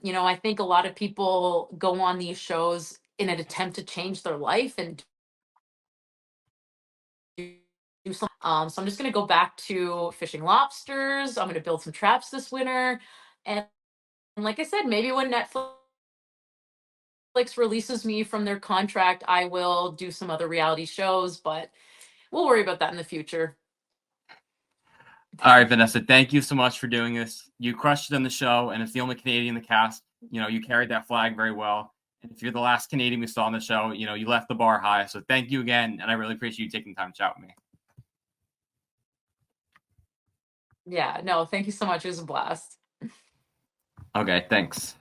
You know, I think a lot of people go on these shows in an attempt to change their life and do some. So I'm just gonna go back to fishing lobsters. I'm gonna build some traps this winter, and like I said, maybe when Netflix releases me from their contract, I will do some other reality shows. But we'll worry about that in the future. All right, Vanessa, thank you so much for doing this. You crushed it on the show, and it's the only Canadian in the cast. You know, you carried that flag very well. And if you're the last Canadian we saw on the show, you know, you left the bar high. So thank you again, and I really appreciate you taking the time to chat with me. Yeah, no, thank you so much. It was a blast. Okay, thanks.